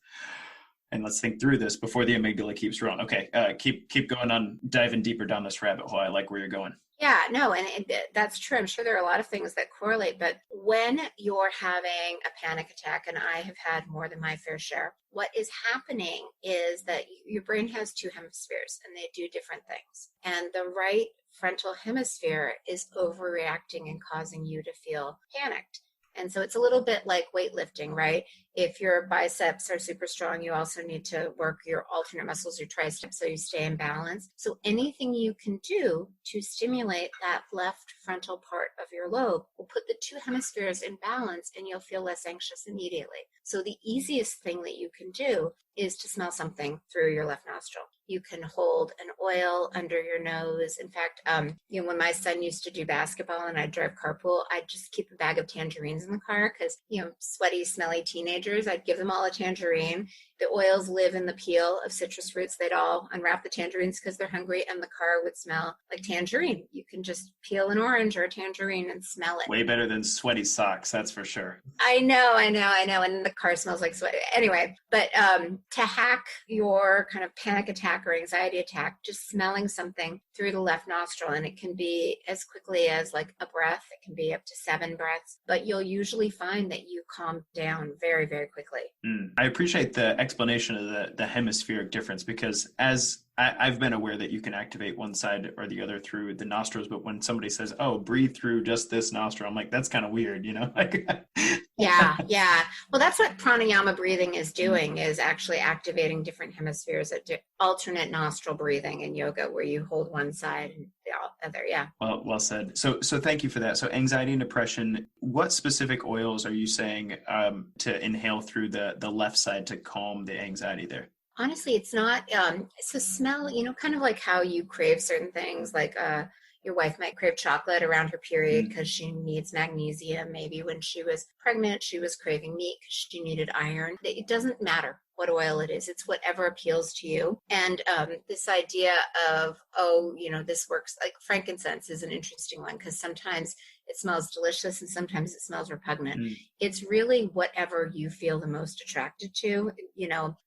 and let's think through this before the amygdala keeps rolling. Okay, keep going on, diving deeper down this rabbit hole. I like where you're going. Yeah, no, and that's true. I'm sure there are a lot of things that correlate, but when you're having a panic attack, and I have had more than my fair share, what is happening is that your brain has 2 hemispheres and they do different things. And the right frontal hemisphere is overreacting and causing you to feel panicked. And so it's a little bit like weightlifting, right? If your biceps are super strong, you also need to work your alternate muscles, your triceps, so you stay in balance. So anything you can do to stimulate that left frontal part of your lobe will put the 2 hemispheres in balance, and you'll feel less anxious immediately. So the easiest thing that you can do is to smell something through your left nostril. You can hold an oil under your nose. In fact, when my son used to do basketball and I'd drive carpool, I'd just keep a bag of tangerines in the car because, sweaty, smelly teenagers, I'd give them all a tangerine. The oils live in the peel of citrus fruits. They'd all unwrap the tangerines because they're hungry, and the car would smell like tangerine. You can just peel an orange or a tangerine and smell it. Way better than sweaty socks, that's for sure. I know. And the car smells like sweat. Anyway, but to hack your kind of panic attack or anxiety attack, just smelling something through the left nostril, and it can be as quickly as like a breath. It can be up to 7 breaths, but you'll usually find that you calm down very, very quickly. I appreciate the explanation of the hemispheric difference, because as I've been aware that you can activate one side or the other through the nostrils, but when somebody says, oh, breathe through just this nostril, I'm like, that's kind of weird, like Yeah, yeah. Well, that's what pranayama breathing is doing, is actually activating different hemispheres at alternate nostril breathing in yoga, where you hold one side and the other. Yeah. Well said. So thank you for that. So anxiety and depression, what specific oils are you saying to inhale through the left side to calm the anxiety there? Honestly, it's not, it's a smell, kind of like how you crave certain things, like your wife might crave chocolate around her period Mm. because she needs magnesium. Maybe when she was pregnant, she was craving meat because she needed iron. It doesn't matter what oil it is, it's whatever appeals to you. And this idea of, oh, this works, like frankincense is an interesting one because sometimes it smells delicious and sometimes it smells repugnant. Mm. It's really whatever you feel the most attracted to.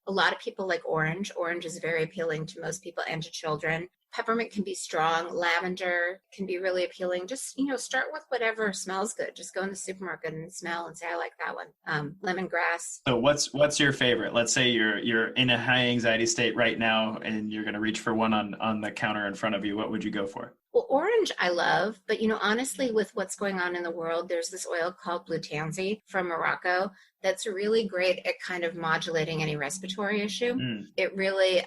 A lot of people like orange. Orange is very appealing to most people and to children. Peppermint can be strong. Lavender can be really appealing. Just, start with whatever smells good. Just go in the supermarket and smell and say, I like that one. Lemongrass. So what's your favorite? Let's say you're in a high anxiety state right now and you're going to reach for one on the counter in front of you. What would you go for? Well, orange I love, but honestly, with what's going on in the world, there's this oil called blue tansy from Morocco that's really great at kind of modulating any respiratory issue. Mm. It really,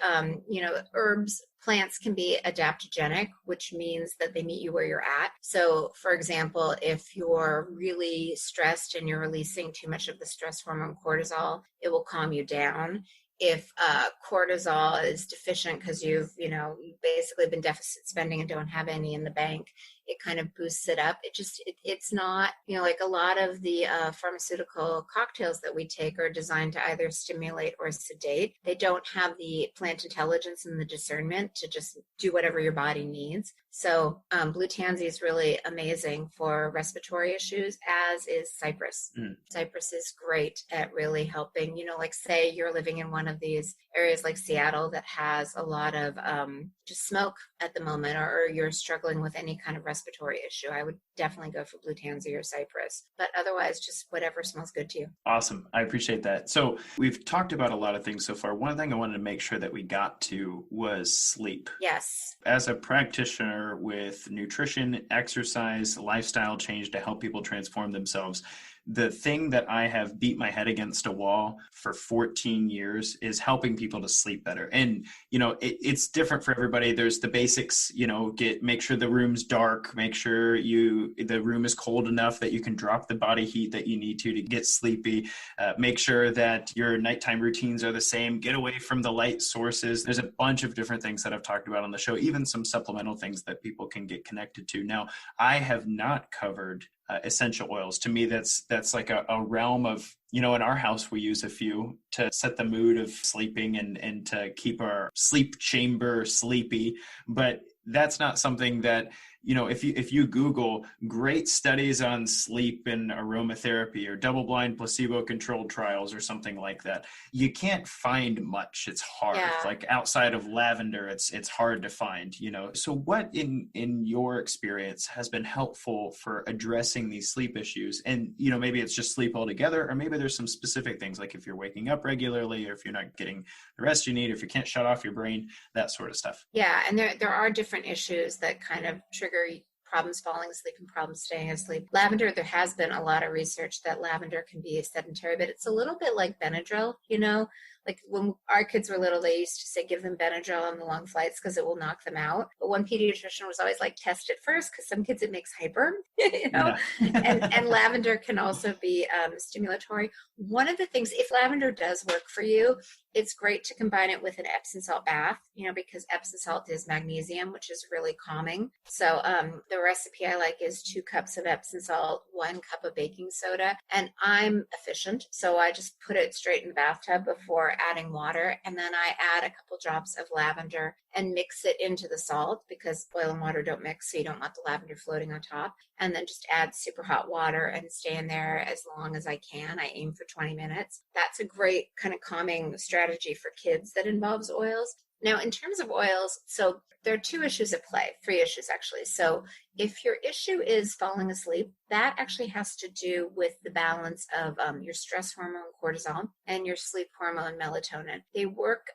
herbs, plants can be adaptogenic, which means that they meet you where you're at. So, for example, if you're really stressed and you're releasing too much of the stress hormone cortisol, it will calm you down. If cortisol is deficient because you've basically been deficit spending and don't have any in the bank, it kind of boosts it up. It's not, like a lot of the pharmaceutical cocktails that we take are designed to either stimulate or sedate. They don't have the plant intelligence and the discernment to just do whatever your body needs. So blue tansy is really amazing for respiratory issues, as is cypress. Mm. Cypress is great at really helping, like say you're living in one of these areas like Seattle that has a lot of just smoke at the moment, or you're struggling with any kind of respiratory issue. I would definitely go for blue tansy or cypress, but otherwise just whatever smells good to you. Awesome. I appreciate that. So we've talked about a lot of things so far. One thing I wanted to make sure that we got to was sleep. Yes. As a practitioner with nutrition, exercise, lifestyle change to help people transform themselves, the thing that I have beat my head against a wall for 14 years is helping people to sleep better. And, it's different for everybody. There's the basics, make sure the room's dark, make sure the room is cold enough that you can drop the body heat that you need to get sleepy. Make sure that your nighttime routines are the same. Get away from the light sources. There's a bunch of different things that I've talked about on the show, even some supplemental things that people can get connected to. Now, I have not covered essential oils. To me, that's like a realm of, in our house, we use a few to set the mood of sleeping and to keep our sleep chamber sleepy. But that's not something that, if you Google great studies on sleep and aromatherapy or double-blind placebo-controlled trials or something like that, you can't find much. It's hard. Yeah. Like outside of lavender, it's hard to find, So what in your experience has been helpful for addressing these sleep issues? And, maybe it's just sleep altogether, or maybe there's some specific things like if you're waking up regularly, or if you're not getting the rest you need, or if you can't shut off your brain, that sort of stuff. Yeah. And there are different issues that kind of trigger problems falling asleep and problems staying asleep. Lavender, there has been a lot of research that lavender can be sedentary, but it's a little bit like Benadryl, like when our kids were little, they used to say, give them Benadryl on the long flights because it will knock them out. But one pediatrician was always like, test it first because some kids it makes hyper, Yeah. and lavender can also be stimulatory. One of the things, if lavender does work for you, it's great to combine it with an Epsom salt bath, because Epsom salt is magnesium, which is really calming. So the recipe I like is 2 cups of Epsom salt, 1 cup of baking soda, and I'm efficient. So I just put it straight in the bathtub before adding water. And then I add a couple drops of lavender and mix it into the salt because oil and water don't mix. So you don't want the lavender floating on top. And then just add super hot water and stay in there as long as I can. I aim for 20 minutes. That's a great kind of calming strategy for kids that involves oils. Now, in terms of oils, so there are two issues at play, three issues actually. So if your issue is falling asleep, that actually has to do with the balance of your stress hormone cortisol and your sleep hormone melatonin. They work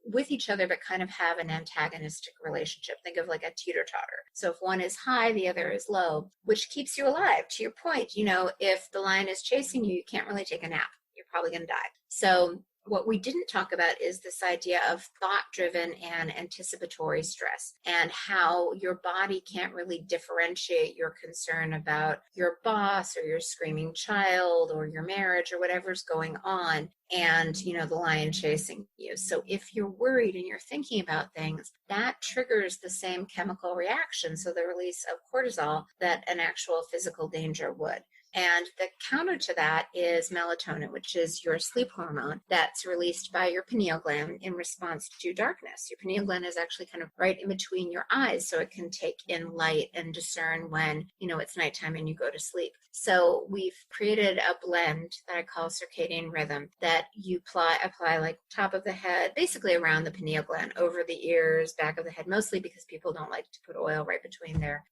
with each other, but kind of have an antagonistic relationship. Think of like a teeter-totter. So if one is high, the other is low, which keeps you alive. To your point, if the lion is chasing you, you can't really take a nap. You're probably going to die. So what we didn't talk about is this idea of thought-driven and anticipatory stress, and how your body can't really differentiate your concern about your boss or your screaming child or your marriage or whatever's going on and the lion chasing you. So if you're worried and you're thinking about things, that triggers the same chemical reaction, so the release of cortisol, that an actual physical danger would. And the counter to that is melatonin, which is your sleep hormone that's released by your pineal gland in response to darkness. Your pineal gland is actually kind of right in between your eyes, so it can take in light and discern when, it's nighttime and you go to sleep. So we've created a blend that I call circadian rhythm that you apply like top of the head, basically around the pineal gland, over the ears, back of the head, mostly because people don't like to put oil right between their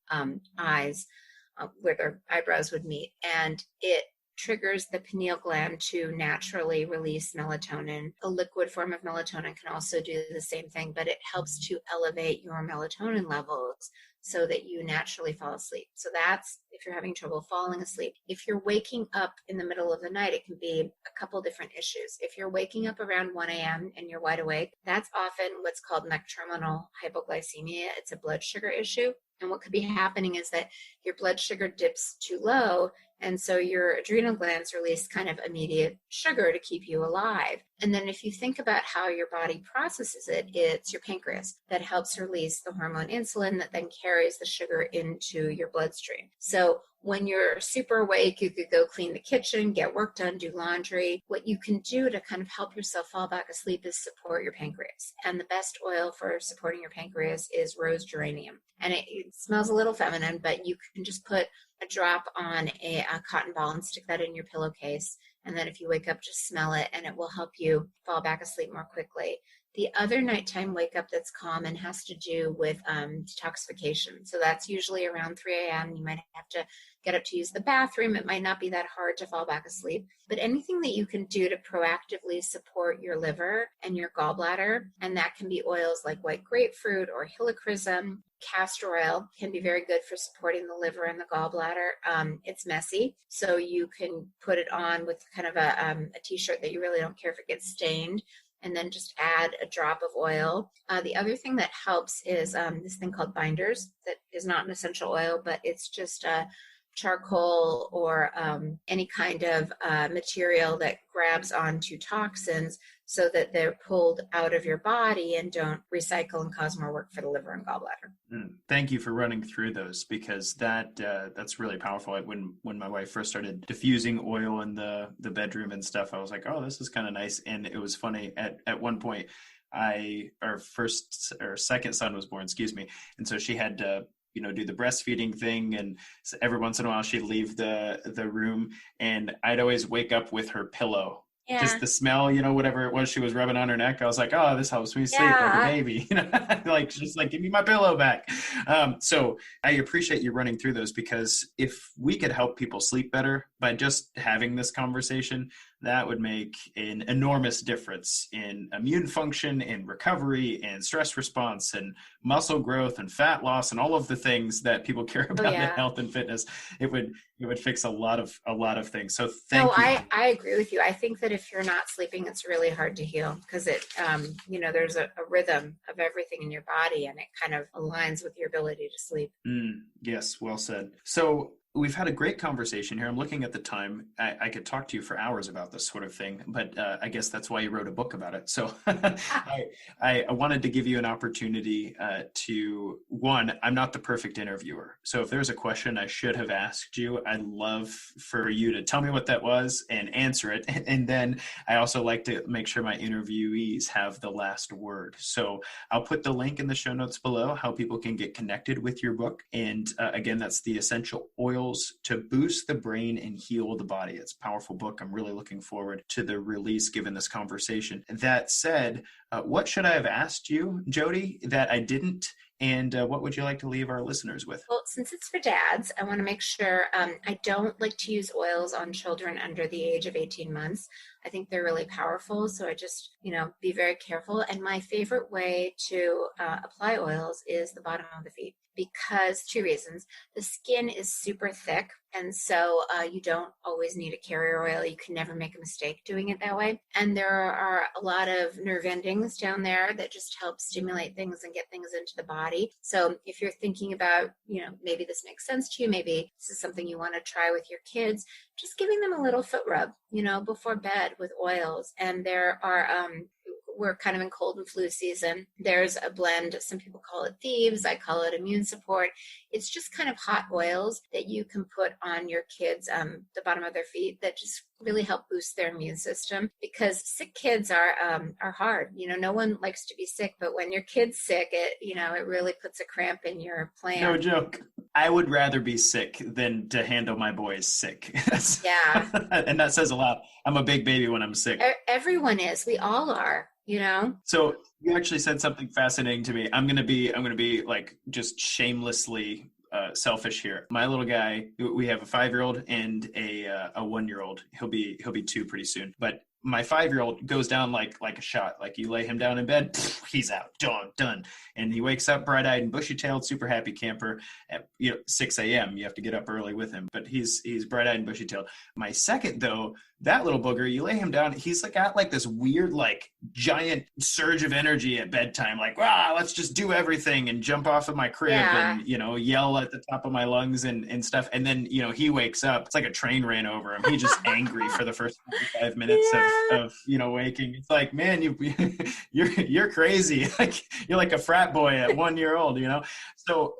eyes. Where their eyebrows would meet, and it triggers the pineal gland to naturally release melatonin. A liquid form of melatonin can also do the same thing, but it helps to elevate your melatonin levels so that you naturally fall asleep. So that's if you're having trouble falling asleep. If you're waking up in the middle of the night, it can be a couple different issues. If you're waking up around 1 a.m. and you're wide awake, that's often what's called nocturnal hypoglycemia. It's a blood sugar issue. And what could be happening is that your blood sugar dips too low, and so your adrenal glands release kind of immediate sugar to keep you alive. And then if you think about how your body processes it, it's your pancreas that helps release the hormone insulin that then carries the sugar into your bloodstream. So when you're super awake, you could go clean the kitchen, get work done, do laundry. What you can do to kind of help yourself fall back asleep is support your pancreas. And the best oil for supporting your pancreas is rose geranium. And it smells a little feminine, but you can just put a drop on a cotton ball and stick that in your pillowcase. And then if you wake up, just smell it, and it will help you fall back asleep more quickly. The other nighttime wake up that's common has to do with detoxification. So that's usually around 3 a.m. You might have to get up to use the bathroom. It might not be that hard to fall back asleep, but anything that you can do to proactively support your liver and your gallbladder, and that can be oils like white grapefruit or helichrysum. Castor oil can be very good for supporting the liver and the gallbladder. It's messy, so you can put it on with kind of a t-shirt that you really don't care if it gets stained, and then just add a drop of oil. The other thing that helps is this thing called binders that is not an essential oil, but it's just charcoal or any kind of material that grabs onto toxins so that they're pulled out of your body and don't recycle and cause more work for the liver and gallbladder. Thank you for running through those, because that's really powerful. When my wife first started diffusing oil in the bedroom and stuff, I was like, oh, this is kind of nice. And it was funny at one point, our second son was born, and so she had to do the breastfeeding thing, and so every once in a while she'd leave the room, and I'd always wake up with her pillow. Yeah. Just the smell, whatever it was she was rubbing on her neck. I was like, oh, this helps me sleep like a baby. Just give me my pillow back. So I appreciate you running through those, because if we could help people sleep better by just having this conversation, that would make an enormous difference in immune function, in recovery, and stress response, and muscle growth, and fat loss, and all of the things that people care about in health and fitness. It would fix a lot of things. So thank you. I agree with you. I think that if you're not sleeping, it's really hard to heal, because it, there's a rhythm of everything in your body, and it kind of aligns with your ability to sleep. Yes, well said. So we've had a great conversation here. I'm looking at the time. I could talk to you for hours about this sort of thing, but I guess that's why you wrote a book about it. So I wanted to give you an opportunity to, one, I'm not the perfect interviewer. So if there's a question I should have asked you, I'd love for you to tell me what that was and answer it. And then I also like to make sure my interviewees have the last word. So I'll put the link in the show notes below, how people can get connected with your book. And again, that's The Essential Oils Oils to Boost the Brain and Heal the Body. It's a powerful book. I'm really looking forward to the release given this conversation. That said, what should I have asked you, Jodi, that I didn't? And what would you like to leave our listeners with? Well, since it's for dads, I want to make sure I don't like to use oils on children under the age of 18 months. I think they're really powerful. So I just, be very careful. And my favorite way to apply oils is the bottom of the feet, because 2 reasons. The skin is super thick, and so you don't always need a carrier oil. You can never make a mistake doing it that way. And there are a lot of nerve endings down there that just help stimulate things and get things into the body. So if you're thinking about, maybe this makes sense to you, maybe this is something you want to try with your kids, just giving them a little foot rub, before bed with oils. And there are, we're kind of in cold and flu season. There's a blend. Some people call it thieves. I call it immune support. It's just kind of hot oils that you can put on your kids, the bottom of their feet, that just really help boost their immune system, because sick kids are hard. No one likes to be sick, but when your kid's sick, it really puts a cramp in your plan. No joke. I would rather be sick than to handle my boys sick. Yeah. And that says a lot. I'm a big baby when I'm sick. Everyone is. We all are. So you actually said something fascinating to me. I'm gonna be like just shamelessly selfish here. My little guy, we have a 5-year-old and a 1-year-old. He'll be 2 pretty soon. But my 5-year-old goes down like a shot. Like, you lay him down in bed, he's out, done. And he wakes up bright-eyed and bushy-tailed, super happy camper at 6 a.m. You have to get up early with him, but he's bright-eyed and bushy-tailed. My second, though, that little booger, you lay him down, he's got this weird, giant surge of energy at bedtime. Let's just do everything and jump off of my crib and, yell at the top of my lungs and stuff. And then, he wakes up, it's like a train ran over him. He's just angry for the first 45 minutes of waking. It's like, man, you're crazy. You're like a frat boy at 1 year old, So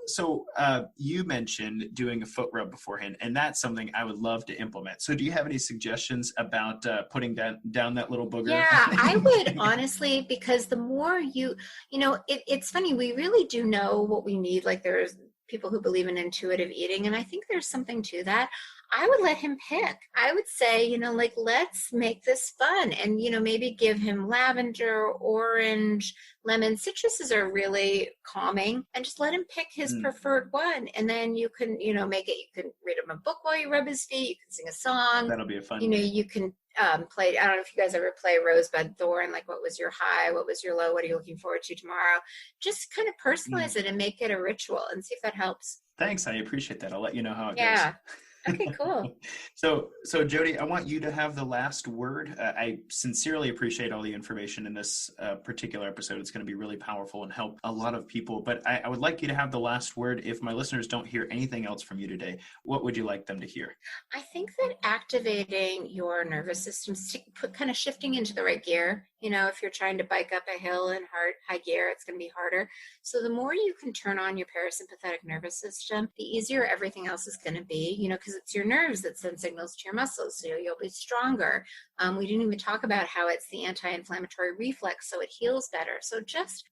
you mentioned doing a foot rub beforehand, and that's something I would love to implement. So do you have any suggestions about putting down that little booger? Yeah, I would honestly, because the more it's funny, we really do know what we need. There's people who believe in intuitive eating, and I think there's something to that. I would let him pick. I would say, let's make this fun, and, maybe give him lavender, orange, lemon. Citruses are really calming, and just let him pick his preferred one. And then you can, make it, you can read him a book while you rub his feet. You can sing a song. That'll be a fun You can play, I don't know if you guys ever play Rosebud Thorn, what was your high, what was your low, what are you looking forward to tomorrow? Just kind of personalize it and make it a ritual and see if that helps. Thanks, I appreciate that. I'll let you know how it goes. Okay, cool. So Jodi, I want you to have the last word. I sincerely appreciate all the information in this particular episode. It's going to be really powerful and help a lot of people. But I would like you to have the last word. If my listeners don't hear anything else from you today, what would you like them to hear? I think that activating your nervous system, kind of shifting into the right gear. If you're trying to bike up a hill in high gear, it's going to be harder. So the more you can turn on your parasympathetic nervous system, the easier everything else is going to be, because it's your nerves that send signals to your muscles. So you'll be stronger. We didn't even talk about how it's the anti-inflammatory reflex, so it heals better. So just,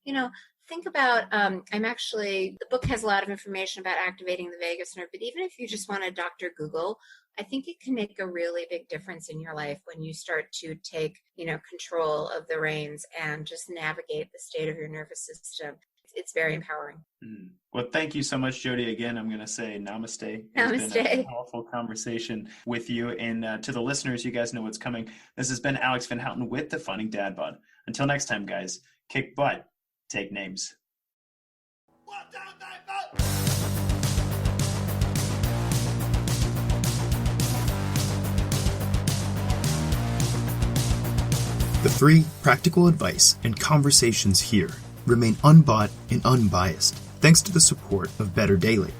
think about, the book has a lot of information about activating the vagus nerve, but even if you just want to Dr. Google, I think it can make a really big difference in your life when you start to take, control of the reins and just navigate the state of your nervous system. It's very empowering. Well, thank you so much, Jodi. Again, I'm going to say namaste. Namaste. It's been a powerful conversation with you. And to the listeners, you guys know what's coming. This has been Alex Van Houten with the Funding Dad Bod. Until next time, guys, kick butt, take names. The free, practical advice and conversations here remain unbought and unbiased, thanks to the support of Better Daily.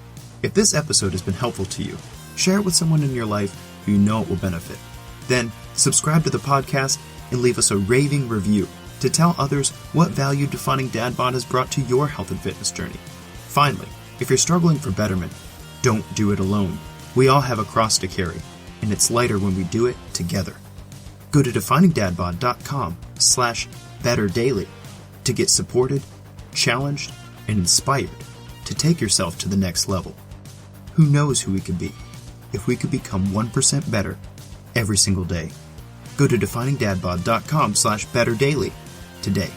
If this episode has been helpful to you, share it with someone in your life who you know it will benefit. Then, subscribe to the podcast and leave us a raving review to tell others what value Defining Dad Bod has brought to your health and fitness journey. Finally, if you're struggling for betterment, don't do it alone. We all have a cross to carry, and it's lighter when we do it together. Go to definingdadbod.com/betterdaily to get supported, challenged, and inspired to take yourself to the next level. Who knows who we could be? if we could become 1% better every single day. Go to definingdadbod.com/betterdaily today.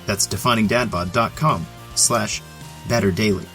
That's definingdadbod.com/betterdaily.